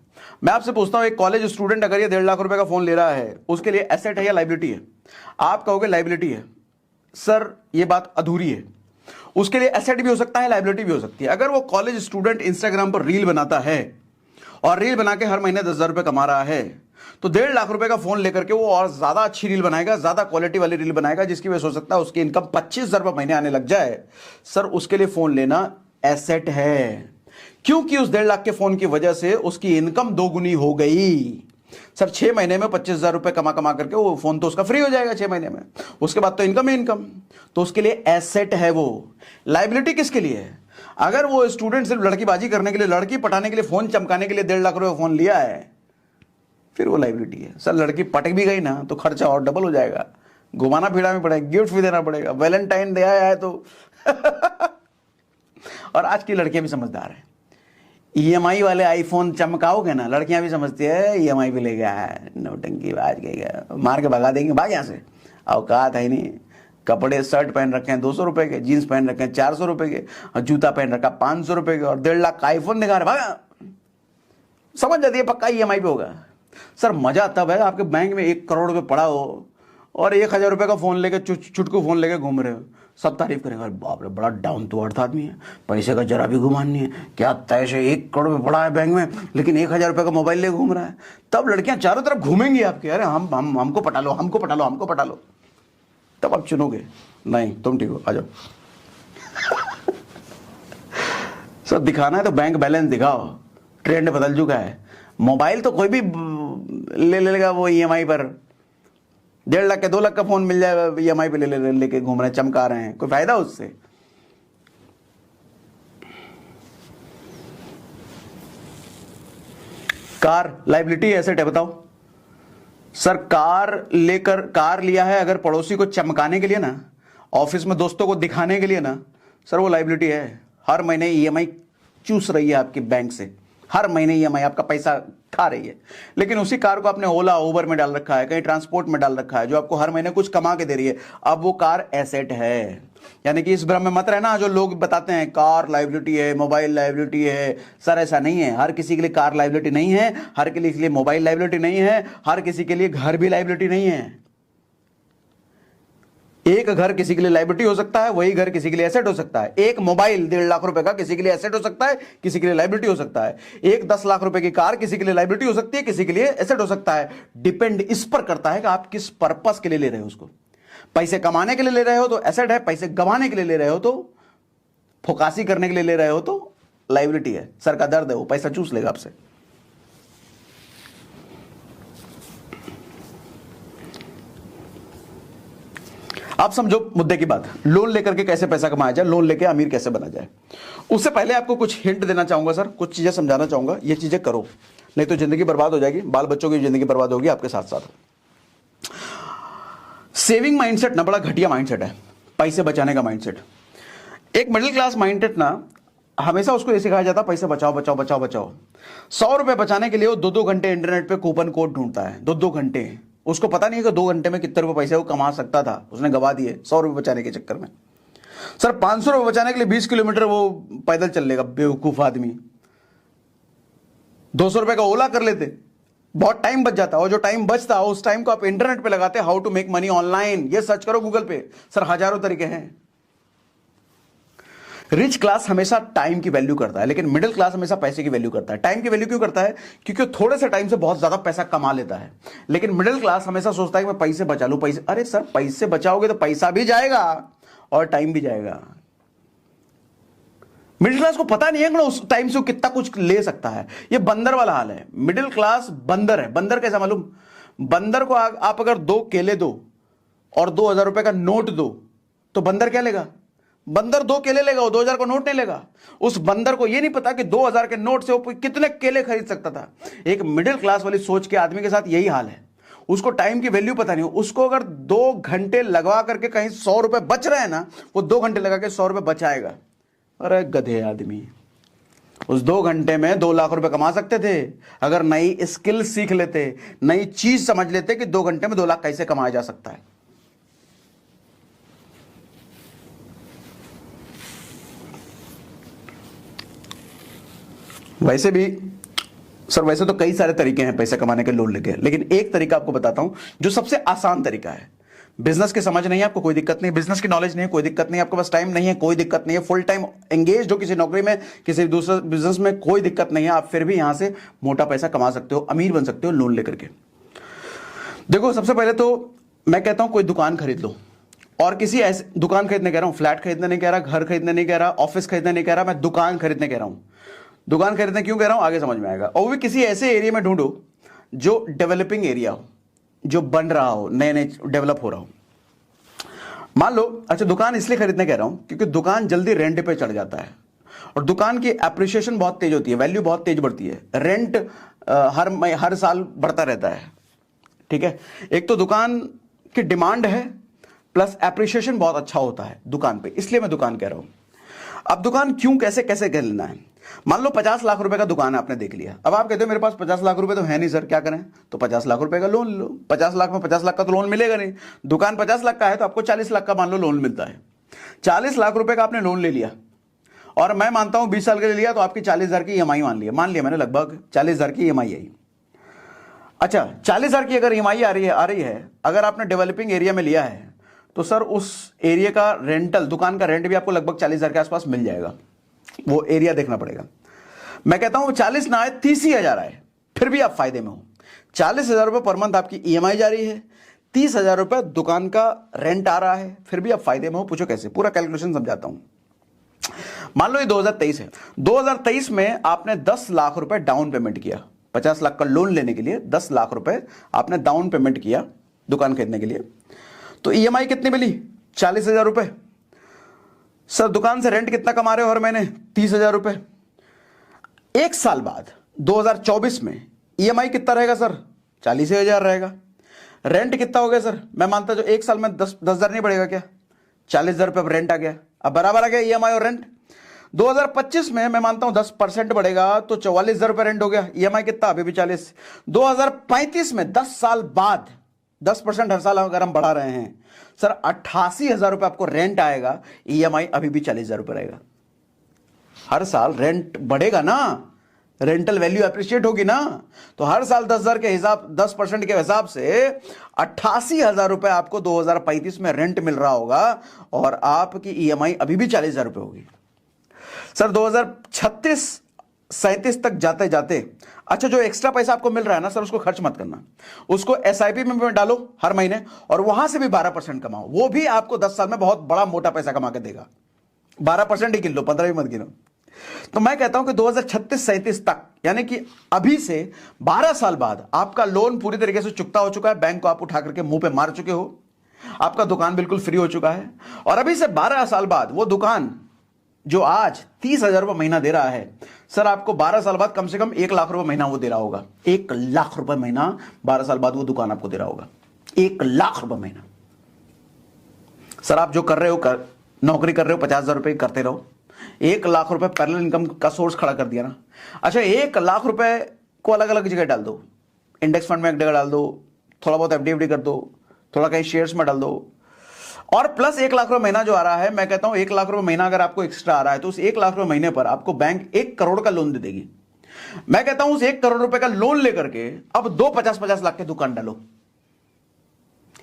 मैं आपसे पूछता हूं, एक कॉलेज स्टूडेंट अगर ये 1.5 लाख रुपए का फोन ले रहा है, उसके लिए एसेट है या लायबिलिटी है? आप कहोगे लायबिलिटी है। सर ये बात अधूरी है, उसके लिए एसेट भी हो सकता है, लायबिलिटी भी हो सकती है। अगर वो कॉलेज स्टूडेंट इंस्टाग्राम पर रील बनाता है और रील बना के हर महीने 10,000 रुपए कमा रहा है, तो 1.5 लाख रुपए का फोन लेकर के वो और ज्यादा अच्छी रील बनाएगा, ज्यादा क्वालिटी वाली रील बनाएगा, जिसकी वजह से हो सकता है उसकी इनकम 25,000 रुपए महीने आने लग जाए। सर उसके लिए फोन लेना एसेट है, क्योंकि उस 1.5 लाख के फोन की वजह से उसकी इनकम 2 गुनी हो गई। सर 6 महीने में 25,000 रुपए कमा करके वो फोन तो उसका फ्री हो जाएगा 6 महीने में, उसके बाद तो इनकम ही इनकम, तो उसके लिए एसेट है वो। लायबिलिटी किसके लिए है? अगर वो स्टूडेंट सिर्फ लड़कीबाजी करने के लिए, लड़की पटाने के लिए, फोन चमकाने के लिए 1.5 लाख रुपए फोन लिया है, फिर वो लायबिलिटी है। सर लड़की पटक भी गई ना तो खर्चा और डबल हो जाएगा, घुमाना फिराना भी पड़ेगा, गिफ्ट भी देना पड़ेगा, वैलेंटाइन डे आया है तो और आज की लड़कियां भी समझदार हैं, ईएमआई वाले आईफोन चमकाओगे ना, लड़कियां भी समझती है ईएमआई भी ले गया है, नौटंकी आज गया, मार के भगा देंगे, भाग यहां से, औकात है नहीं। कपड़े शर्ट पहन रखे हैं 200 रुपए के, जीन्स पहन रखे हैं 400 रुपए के, और जूता पहन रखा 500 रुपए के, और 1.5 लाख का आईफोन दिखा रहे, भागा। समझ जाती है पक्का ईएमआई पे होगा। सर मजा तब है आपके बैंक में 1 करोड़ रुपए पड़ा हो और 1,000 रुपए का फोन लेके चुटकू फोन लेके घूम रहे हो, सब तारीफ करेंगे, अरे बाप रे बड़ा डाउन टू अर्थ आदमी है, पैसे का जरा भी गुमान नहीं है, क्या तय से 1 करोड़ रुपए पड़ा है बैंक में, लेकिन 1,000 रुपए का मोबाइल लेके घूम रहा है। तब लड़कियां चारों तरफ घूमेंगी आपके, अरे हमको पटा लो, हमको पटा लो, हमको पटा लो। तब आप चुनोगे नहीं, तुम ठीक हो, आ जाओ। सर दिखाना है तो बैंक बैलेंस दिखाओ, ट्रेंड बदल चुका है। मोबाइल तो कोई भी ले लेगा वो ईएमआई पर, 1.5 लाख के 2 लाख का फोन मिल जाए ईएमआई पे लेके घूम रहे हैं, चमका रहे हैं, कोई फायदा उससे? कार लायबिलिटी एसेट है, बताओ। सर कार लिया है अगर पड़ोसी को चमकाने के लिए ना, ऑफिस में दोस्तों को दिखाने के लिए ना, सर वो लायबिलिटी है। हर महीने ईएमआई चूस रही है आपके बैंक से, हर महीने ईएमआई, आपका पैसा खा रही है, लेकिन उसी कार को आपने ओला उबर में डाल रखा है, कहीं ट्रांसपोर्ट में डाल रखा है, जो आपको हर महीने कुछ कमा के दे रही है। अब वो कार एसेट है। यानी कि इस भ्रम में मत रहना जो लोग बताते हैं कार लायबिलिटी है, मोबाइल लायबिलिटी है। सर ऐसा नहीं है। हर किसी के लिए कार लायबिलिटी नहीं है, हर किसी के लिए मोबाइल लायबिलिटी नहीं है, हर किसी के लिए घर भी लायबिलिटी नहीं है। एक घर किसी के लिए लायबिलिटी हो सकता है, वही घर किसी के लिए एसेट हो सकता है। एक मोबाइल 1.5 लाख रुपए का किसी के लिए एसेट हो सकता है, किसी के लिए लायबिलिटी हो सकता है। एक 10 लाख रुपए की कार किसी के लिए लायबिलिटी हो सकती है, किसी के लिए एसेट हो सकता है। डिपेंड इस पर करता है कि आप किस पर्पस के लिए ले रहे हो उसको। पैसे कमाने के लिए ले रहे हो तो एसेट है, पैसे गंवाने के लिए ले रहे हो तो, फुकासी करने के लिए ले रहे हो तो लायबिलिटी है। सर का दर्द है, वो पैसा चूस लेगा आपसे। आप समझो मुद्दे की बात। लोन लेकर के कैसे पैसा कमाया जाए, लोन लेके अमीर कैसे बना जाए। उससे पहले आपको कुछ हिंट देना चाहूंगा सर, कुछ चीजें समझाना चाहूंगा। ये चीजें करो, नहीं तो जिंदगी बर्बाद हो जाएगी, बाल बच्चों की जिंदगी बर्बाद होगी आपके साथ साथ। सेविंग माइंडसेट ना बड़ा घटिया माइंडसेट है, पैसे बचाने का माइंडसेट। एक मिडिल क्लास माइंडसेट ना हमेशा उसको ये सिखाया जाता, पैसे बचाओ बचाओ बचाओ बचाओ। 100 रुपए बचाने के लिए वो 2-2 घंटे इंटरनेट पे कूपन कोड ढूंढता है, 2-2 घंटे। उसको पता नहीं कि 2 घंटे में कितने रुपए पैसे वो कमा सकता था, उसने गवा दिए 100 रुपए बचाने के चक्कर में। सर 500 रुपए बचाने के लिए 20 किलोमीटर वो पैदल चल लेगा बेवकूफ आदमी। 200 रुपए का ओला कर लेते, बहुत टाइम बच जाता। और जो टाइम बचता उस टाइम को आप इंटरनेट पे लगाते, how to make money online, ये सर्च करो गूगल पे। सर हजारों तरीके हैं। रिच क्लास हमेशा टाइम की वैल्यू करता है, लेकिन मिडिल क्लास हमेशा पैसे की वैल्यू करता है। टाइम की वैल्यू क्यों करता है? क्योंकि वो थोड़े से टाइम से बहुत ज्यादा पैसा कमा लेता है। लेकिन मिडिल क्लास हमेशा सोचता है कि मैं पैसे बचा लूं, पैसे। अरे सर पैसे बचाओगे तो पैसा भी जाएगा और टाइम भी जाएगा। मिडिल क्लास को पता नहीं है कि उस टाइम से वो कितना कुछ ले सकता है। ये बंदर वाला हाल है। मिडिल क्लास बंदर है। बंदर कैसा मालूम? बंदर को आप अगर 2 केले दो और 2000 रुपए का नोट दो तो बंदर क्या लेगा? बंदर 2 केले लेगा, वो 2000 का नोट नहीं लेगा। उस बंदर को ये नहीं पता कि 2000 के नोट से वो कितने केले खरीद सकता था। एक मिडिल क्लास वाली सोच के आदमी के साथ यही हाल है। उसको टाइम की वैल्यू पता नहीं हो। उसको अगर 2 घंटे लगवा करके कहीं 100 रुपए बच रहे हैं ना, वो 2 घंटे लगा के 100 रुपए बचाएगा। अरे गधे आदमी, उस 2 घंटे में 2 लाख रुपए कमा सकते थे अगर नई स्किल सीख लेते, नई चीज समझ लेते कि 2 घंटे में 2 लाख कैसे कमाया जा सकता है। वैसे भी सर, वैसे तो कई सारे तरीके हैं पैसे कमाने के लोन लेके, लेकिन एक तरीका आपको बताता हूं जो सबसे आसान तरीका है। बिजनेस की समझ नहीं है आपको, कोई दिक्कत नहीं। बिजनेस की नॉलेज नहीं है, कोई दिक्कत नहीं। आपके पास टाइम नहीं है, कोई दिक्कत नहीं है। फुल टाइम एंगेज हो किसी नौकरी में, किसी दूसरे बिजनेस में, कोई दिक्कत नहीं है। आप फिर भी यहां से मोटा पैसा कमा सकते हो, अमीर बन सकते हो लोन लेकर के। देखो, सबसे पहले तो मैं कहता हूं कोई दुकान खरीद लो। और किसी ऐसे दुकान खरीदने कह रहा हूं, फ्लैट खरीदने नहीं कह रहा, घर खरीदने नहीं कह रहा, ऑफिस खरीदने नहीं कह रहा, मैं दुकान खरीदने कह रहा हूं। दुकान खरीदने क्यों कह रहा हूं आगे समझ में आएगा। और वो भी किसी ऐसे एरिया में ढूंढो जो डेवलपिंग एरिया हो, जो बन रहा हो, नए नए डेवलप हो रहा हो। मान लो, अच्छा दुकान इसलिए खरीदने कह रहा हूं क्योंकि दुकान जल्दी रेंट पे चढ़ जाता है और दुकान की एप्रिसिएशन बहुत तेज होती है, वैल्यू बहुत तेज बढ़ती है। रेंट हर साल बढ़ता रहता है। ठीक है, एक तो दुकान की डिमांड है प्लस एप्रिसिएशन बहुत अच्छा होता है दुकान पे, इसलिए मैं दुकान कह रहा हूं। अब दुकान क्यों, कैसे कैसे कर लेना है। मान लो 50 लाख रुपए का दुकान है, आपने देख लिया। अब आप कहते हो मेरे पास 50 लाख रुपए तो है नहीं सर, क्या करें? तो 50 लाख रुपए का लोन लो। 50 लाख में 50 लाख का तो लोन मिलेगा नहीं। दुकान 50 लाख का है तो आपको 40 लाख का मान लो लोन मिलता है। 40 लाख रुपए का आपने लोन ले लिया और मैं मानता हूं 20 साल के लिए लिया तो आपकी 40,000 की ईएमआई मान लिया मैंने, लगभग 40,000 की ईएमआई आई। अच्छा, 40,000 की अगर ईएमआई आ रही है, अगर आपने डेवलपिंग एरिया में लिया है तो सर उस एरिया का रेंटल, दुकान का रेंट भी आपको लगभग 40,000 के आसपास मिल जाएगा। वो एरिया देखना पड़ेगा। मैं कहता हूं 40 ना आए, 30 ही हजार आए, फिर भी आप फायदे में हो। 40,000 रुपए पर मंथ आपकी ईएमआई जा रही है, 30,000 रुपए दुकान का रेंट आ रहा है, फिर भी आप फायदे में हो। पूछो कैसे? पूरा कैलकुलेशन समझाता हूं। मान लो ये 2023 है। 2023 में आपने 10 लाख रुपए डाउन पेमेंट किया। 50 लाख का लोन लेने के लिए 10 लाख रुपए आपने डाउन पेमेंट किया दुकान खरीदने के लिए। तो ईएमआई कितनी मिली? 40,000 रुपए। सर दुकान से रेंट कितना कमा रहे हो हर महीने? 30,000 रुपए। 1 साल बाद 2024 में ईएमआई कितना रहेगा सर? 40,000 रहेगा। रेंट कितना हो गया सर? मैं मानता जो 1 साल में 10,000 नहीं बढ़ेगा क्या? 40,000 रुपए अब रेंट आ गया। अब बराबर आ गया ईएमआई और रेंट। 2025 में मैं मानता हूं 10% बढ़ेगा तो 44,000 रुपए रेंट हो गया। ईएमआई कितना, अभी भी 40। 2035 में 10 साल बाद 10% हर साल अगर हम बढ़ा रहे हैं सर, 88,000 रुपए आपको रेंट आएगा। ईएमआई अभी भी 40,000 रुपए रहेगा। हर साल रेंट बढ़ेगा ना, रेंटल वैल्यू एप्रिशिएट होगी ना, तो हर साल 10,000 के हिसाब 10% के हिसाब से 88,000 रुपए आपको 2035 में रेंट मिल रहा होगा और आपकी ईएमआई अभी भी 40,000 रुपए होगी। सर 2036-37 तक जाते जाते, अच्छा जो एक्स्ट्रा पैसा आपको मिल रहा है ना सर, उसको खर्च मत करना, उसको एसआईपी में डालो हर महीने और वहां से भी 12% कमाओ। वो भी आपको 10 साल में बहुत बड़ा मोटा पैसा कमा के देगा। 12% ही गिन लो, 15 भी मत गिनो। तो मैं कहता हूं कि 2036-37 तक, यानी कि अभी से 12 साल बाद आपका लोन पूरी तरीके से चुकता हो चुका है, बैंक को आप उठा करके मुंह पे मार चुके हो, आपका दुकान बिल्कुल फ्री हो चुका है और अभी से 12 साल बाद वो दुकान जो आज 30,000 रुपए महीना दे रहा है सर, आपको 12 साल बाद कम से कम 1 लाख रुपए महीना वो दे रहा होगा। 1 लाख रुपए महीना 12 साल बाद वो दुकान आपको दे रहा होगा। 1 लाख रुपए महीना। सर आप जो कर रहे हो, नौकरी कर रहे हो, 50,000 रुपए करते रहो। 1 लाख रुपए पैरेलल इनकम का सोर्स खड़ा कर दिया ना। अच्छा 1 लाख रुपए को अलग अलग जगह डाल दो, इंडेक्स फंड में एक जगह डाल दो, थोड़ा बहुत एफडी कर दो, थोड़ा कहीं शेयर्स में डाल दो और प्लस 1 लाख रुपए महीना जो आ रहा है, मैं कहता हूं 1 लाख रुपए महीना अगर आपको एक्स्ट्रा आ रहा है तो उस 1 लाख रुपए महीने पर आपको बैंक 1 करोड़ का लोन दे देगी। मैं कहता हूं उस 1 करोड़ रुपए का लोन लेकर के अब 2 50-50 लाख की दुकान डालो।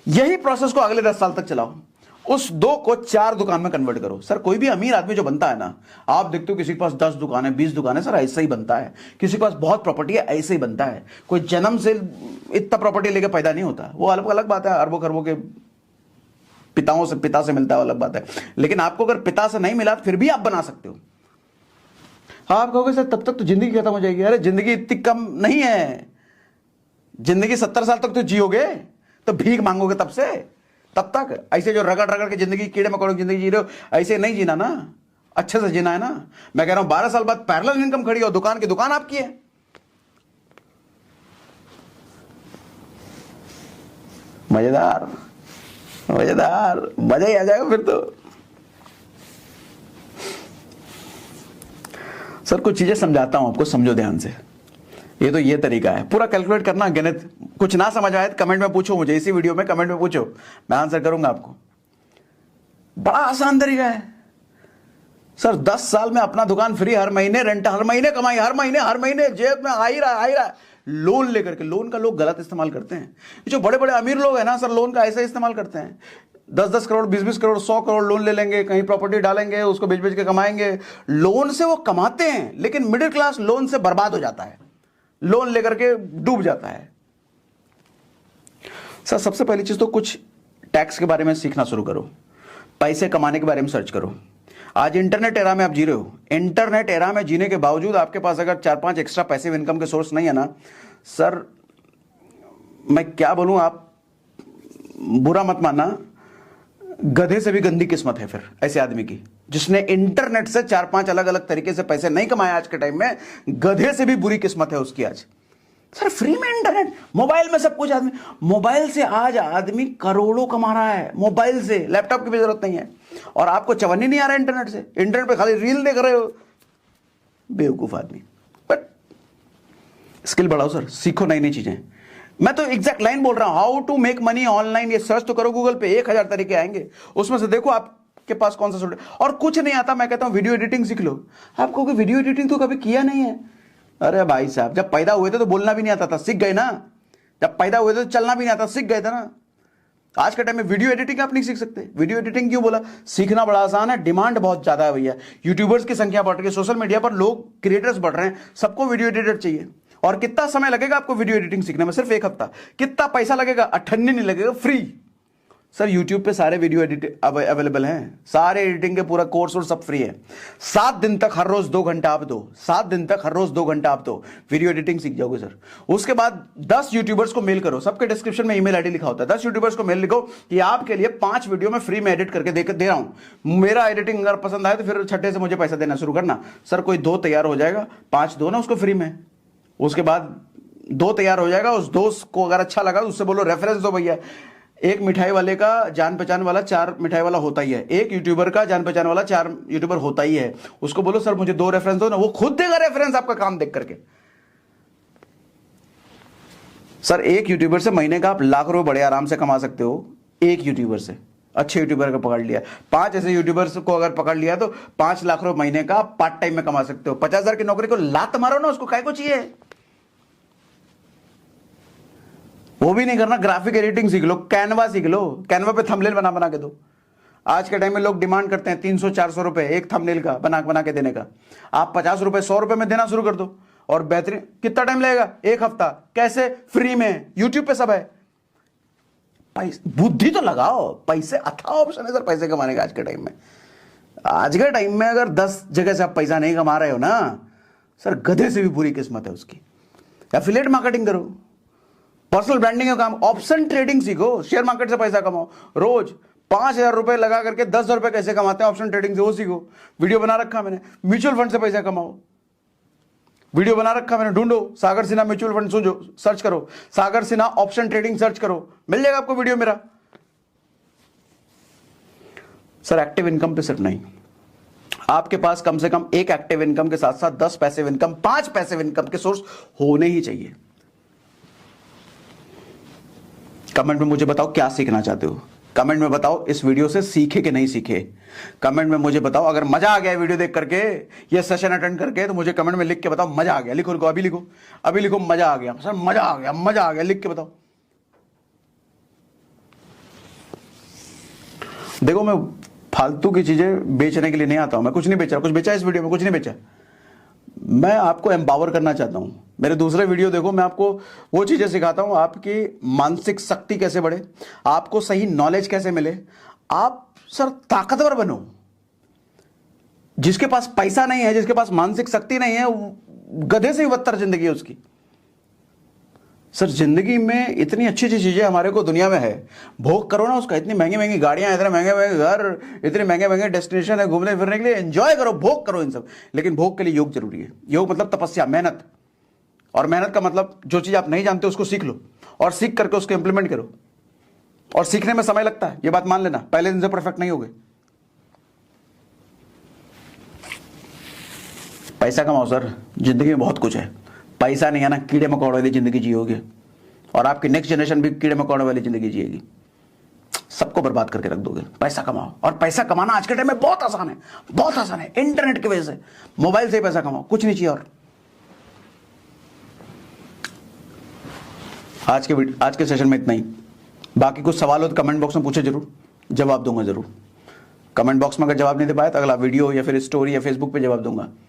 यही प्रोसेस को अगले 10 साल तक चलाओ। उस 2 को 4 दुकान में कन्वर्ट करो। सर कोई भी अमीर आदमी जो बनता है ना, आप देखते हो किसी के पास 10 दुकानें 20 दुकानें, सर ऐसा ही बनता है। किसी के पास बहुत प्रॉपर्टी है, ऐसे ही बनता है। कोई जन्म से इतना प्रॉपर्टी लेके पैदा नहीं होता। वो अलग अलग बात है, अरबों खरबों के पिता से मिलता है, अलग बात है। लेकिन आपको अगर पिता से नहीं मिला फिर भी आप बना सकते हो। आप कहोगे सर तब तक तो जिंदगी खत्म हो जाएगी। अरे जिंदगी इतनी कम नहीं है, जिंदगी 70 साल तक तो जियोगे, तो भीख मांगोगे तब से तब तक। ऐसे जो रगड़ रगड़ के जिंदगी, कीड़े मकोड़ों की जिंदगी जी रहे हो, ऐसे नहीं जीना ना, अच्छे से जीना है ना। मैं कह रहा हूं 12 साल बाद पैरेलल इनकम खड़ी हो, दुकान की दुकान आपकी है। मजेदार मजेदार, मजा ही आ जाएगा फिर तो। सर कुछ चीजें समझाता हूं आपको, समझो ध्यान से। ये तरीका है पूरा कैलकुलेट करना, गणित। कुछ ना समझ आए तो कमेंट में पूछो मुझे, इसी वीडियो में कमेंट में पूछो, मैं आंसर करूंगा आपको। बड़ा आसान तरीका है सर। 10 साल में अपना दुकान फ्री, हर महीने रेंट, हर महीने कमाई, हर महीने जेब में आ ही रहा है। लोन लेकर के, लोन का लोग गलत इस्तेमाल करते हैं। जो बड़े बड़े अमीर लोग हैं ना सर, लोन का ऐसे इस्तेमाल करते हैं। 10-10 करोड़, 20-20 करोड़, 100 करोड़ लोन ले लेंगे, कहीं प्रॉपर्टी डालेंगे, उसको बेच बेच के कमाएंगे। लोन से वो कमाते हैं, लेकिन मिडिल क्लास लोन से बर्बाद हो जाता है, लोन लेकर के डूब जाता है। सर सबसे पहली चीज तो कुछ टैक्स के बारे में सीखना शुरू करो, पैसे कमाने के बारे में सर्च करो। आज इंटरनेट एरा में आप जी रहे हो। इंटरनेट एरा में जीने के बावजूद आपके पास अगर 4-5 एक्स्ट्रा पैसिव इनकम के सोर्स नहीं है ना सर, मैं क्या बोलूं, आप बुरा मत मानना, गधे से भी गंदी किस्मत है फिर ऐसे आदमी की, जिसने इंटरनेट से 4-5 अलग अलग तरीके से पैसे नहीं कमाए। आज के टाइम में गधे से भी बुरी किस्मत है उसकी आज। सर फ्री में इंटरनेट, मोबाइल में सब कुछ, आदमी मोबाइल से आज आदमी करोड़ों कमा रहा है, मोबाइल से, लैपटॉप की भी जरूरत नहीं है। और आपको चवन ही नहीं आ रहा है इंटरनेट से, इंटरनेट पे खाली रील देख रहे हो, बेवकूफ आदमी। बट स्किल बढ़ाओ सर, सीखो नई नई चीजें। मैं तो एग्जैक्ट लाइन बोल रहा हूं, how to make money online. ये सर्च तो करो गूगल पे, 1000 तरीके आएंगे, उसमें से देखो आपके पास कौन सा सूट। और कुछ नहीं आता, मैं कहता हूं वीडियो एडिटिंग सीख लो। आपको वीडियो एडिटिंग तो कभी किया नहीं है। अरे भाई साहब, जब पैदा हुए थे तो बोलना भी नहीं आता था, सीख गए ना। जब पैदा हुए थे तो चलना भी नहीं आता, सीख गए थे ना। आज के टाइम में वीडियो एडिटिंग आप नहीं सीख सकते। वीडियो एडिटिंग क्यों बोला? सीखना बड़ा आसान है, डिमांड बहुत ज्यादा है भैया। यूट्यूबर्स की संख्या बढ़ रही है, सोशल मीडिया पर लोग क्रिएटर्स बढ़ रहे हैं, सबको वीडियो एडिटर चाहिए। और कितना समय लगेगा आपको वीडियो एडिटिंग सीखने में? सिर्फ 1 हफ्ता। कितना पैसा लगेगा? अठन्नी नहीं लगेगा, फ्री। सर यूट्यूब पे सारे वीडियो एडिट अवेलेबल हैं, सारे एडिटिंग के पूरा कोर्स और सब फ्री है। 7 दिन तक हर रोज 2 घंटा आप दो, 7 दिन तक हर रोज 2 घंटा आप दो, वीडियो एडिटिंग सीख जाओगे सर। उसके बाद 10 यूट्यूबर्स को मेल करो, सबके डिस्क्रिप्शन में ईमेल आईडी लिखा होता है। 10 यूट्यूबर्स को मेल लिखो कि आपके लिए 5 वीडियो में फ्री में एडिट करके दे रहा हूं, मेरा एडिटिंग अगर पसंद आए तो फिर छठे से मुझे पैसा देना शुरू करना। सर कोई 2 तैयार हो जाएगा, 5 दो ना उसको फ्री में। उसके बाद 2 तैयार हो जाएगा, उस दोस्त को अगर अच्छा लगा उससे बोलो रेफरेंस दो भैया, एक मिठाई वाले का जान पहचान वाला 4 मिठाई वाला होता ही है, एक यूट्यूबर का जान पहचान वाला 4 यूट्यूबर होता ही है। उसको बोलो सर मुझे 2 रेफरेंस दो ना, वो खुद देगा रेफरेंस आपका काम देख करके। सर एक यूट्यूबर से महीने का आप लाख रुपए बड़े आराम से कमा सकते हो, एक यूट्यूबर से, अच्छे यूट्यूबर का पकड़ लिया, 5 ऐसे यूट्यूबर्स को अगर पकड़ लिया तो 5 लाख रुपए महीने का पार्ट टाइम में कमा सकते हो। 50,000 की नौकरी को लात मारो ना, उसको काय को चाहिए? वो भी नहीं करना, ग्राफिक एडिटिंग सीख लो, कैनवा सीख लो, कैनवा पे थंबनेल बना बना के दो। आज के टाइम में लोग डिमांड करते हैं 300-400 रुपए एक थंबनेल का बना के देने का। आप 50 रुपए 100 रुपए में देना शुरू कर दो और बेहतरीन। कितना टाइम लगेगा? 1 हफ्ता। कैसे? फ्री में, यूट्यूब पे सब है। बुद्धि तो लगाओ, पैसे अथाह ऑप्शन है सर पैसे कमाने का आज के टाइम में। आज के टाइम में अगर 10 जगह से आप पैसा नहीं कमा रहे हो ना सर, गधे से भी बुरी किस्मत है उसकी। एफिलिएट मार्केटिंग करो, पर्सनल ब्रांडिंग का काम, ऑप्शन ट्रेडिंग सीखो, शेयर मार्केट से पैसा कमाओ। रोज 5,000 रुपए लगा करके 10,000 रुपए कैसे कमाते हैं ऑप्शन ट्रेडिंग से, वो सीखो। वीडियो बना रखा मैंने, म्यूचुअल फंड से पैसा कमाओ, वीडियो बना रखा मैंने। ढूंढो सागर सिन्हा म्यूचुअल फंड, सुनो, सर्च करो सागर सिन्हा ऑप्शन ट्रेडिंग, सर्च करो, मिल जाएगा आपको वीडियो मेरा। सर एक्टिव इनकम पे सिर्फ नहीं, आपके पास कम से कम एक एक्टिव इनकम के साथ साथ 10 पैसिव इनकम, 5 पैसिव इनकम के सोर्स होने ही चाहिए। कमेंट में मुझे बताओ क्या सीखना चाहते हो, कमेंट में बताओ इस वीडियो से सीखे कि नहीं सीखे। कमेंट में मुझे बताओ, अगर मजा आ गया वीडियो देख करके, ये सेशन अटेंड करके, तो मुझे कमेंट में लिख के बताओ मजा आ गया। लिखो, अभी लिखो, अभी लिखो मजा आ गया सर, मजा आ गया, मजा आ गया, लिख के बताओ। देखो मैं फालतू की चीजें बेचने के लिए नहीं आता हूं, मैं कुछ नहीं बेचा, कुछ बेचा इस वीडियो में? कुछ नहीं बेचा। मैं आपको एम्पावर करना चाहता हूं। मेरे दूसरे वीडियो देखो, मैं आपको वो चीजें सिखाता हूं, आपकी मानसिक शक्ति कैसे बढ़े, आपको सही नॉलेज कैसे मिले, आप सर ताकतवर बनो। जिसके पास पैसा नहीं है, जिसके पास मानसिक शक्ति नहीं है, गधे से भी बदतर जिंदगी है उसकी। सर जिंदगी में इतनी अच्छी अच्छी चीजें हमारे को दुनिया में है, भोग करो ना उसका। इतनी महंगी महंगी गाड़ियां, इतने महंगे महंगे घर, इतने महंगे महंगे डेस्टिनेशन है घूमने फिरने के लिए, एंजॉय करो, भोग करो इन सब। लेकिन भोग के लिए योग जरूरी है। योग मतलब तपस्या, मेहनत। और मेहनत का मतलब जो चीज आप नहीं जानते उसको सीख लो, और सीख करके उसको इंप्लीमेंट करो। और सीखने में समय लगता है, ये बात मान लेना, पहले दिन से परफेक्ट नहीं होगे। पैसा कमाओ सर, जिंदगी में बहुत कुछ है। पैसा नहीं है ना, कीड़े मकोड़े वाली जिंदगी जियोगे, और आपकी नेक्स्ट जनरेशन भी कीड़े मकोड़े वाली जिंदगी जिएगी। सबको बर्बाद करके रख दोगे। पैसा कमाओ, और पैसा कमाना आज के टाइम में बहुत आसान है, बहुत आसान है। इंटरनेट की वजह से, मोबाइल से ही पैसा कमाओ, कुछ नहीं चाहिए। और आज के सेशन में इतना ही। बाकी कुछ सवाल हो तो कमेंट बॉक्स में पूछे जरूर, जवाब दूंगा जरूर। कमेंट बॉक्स में अगर जवाब नहीं दे पाया तो अगला वीडियो या फिर स्टोरी या फेसबुक पे जवाब दूंगा।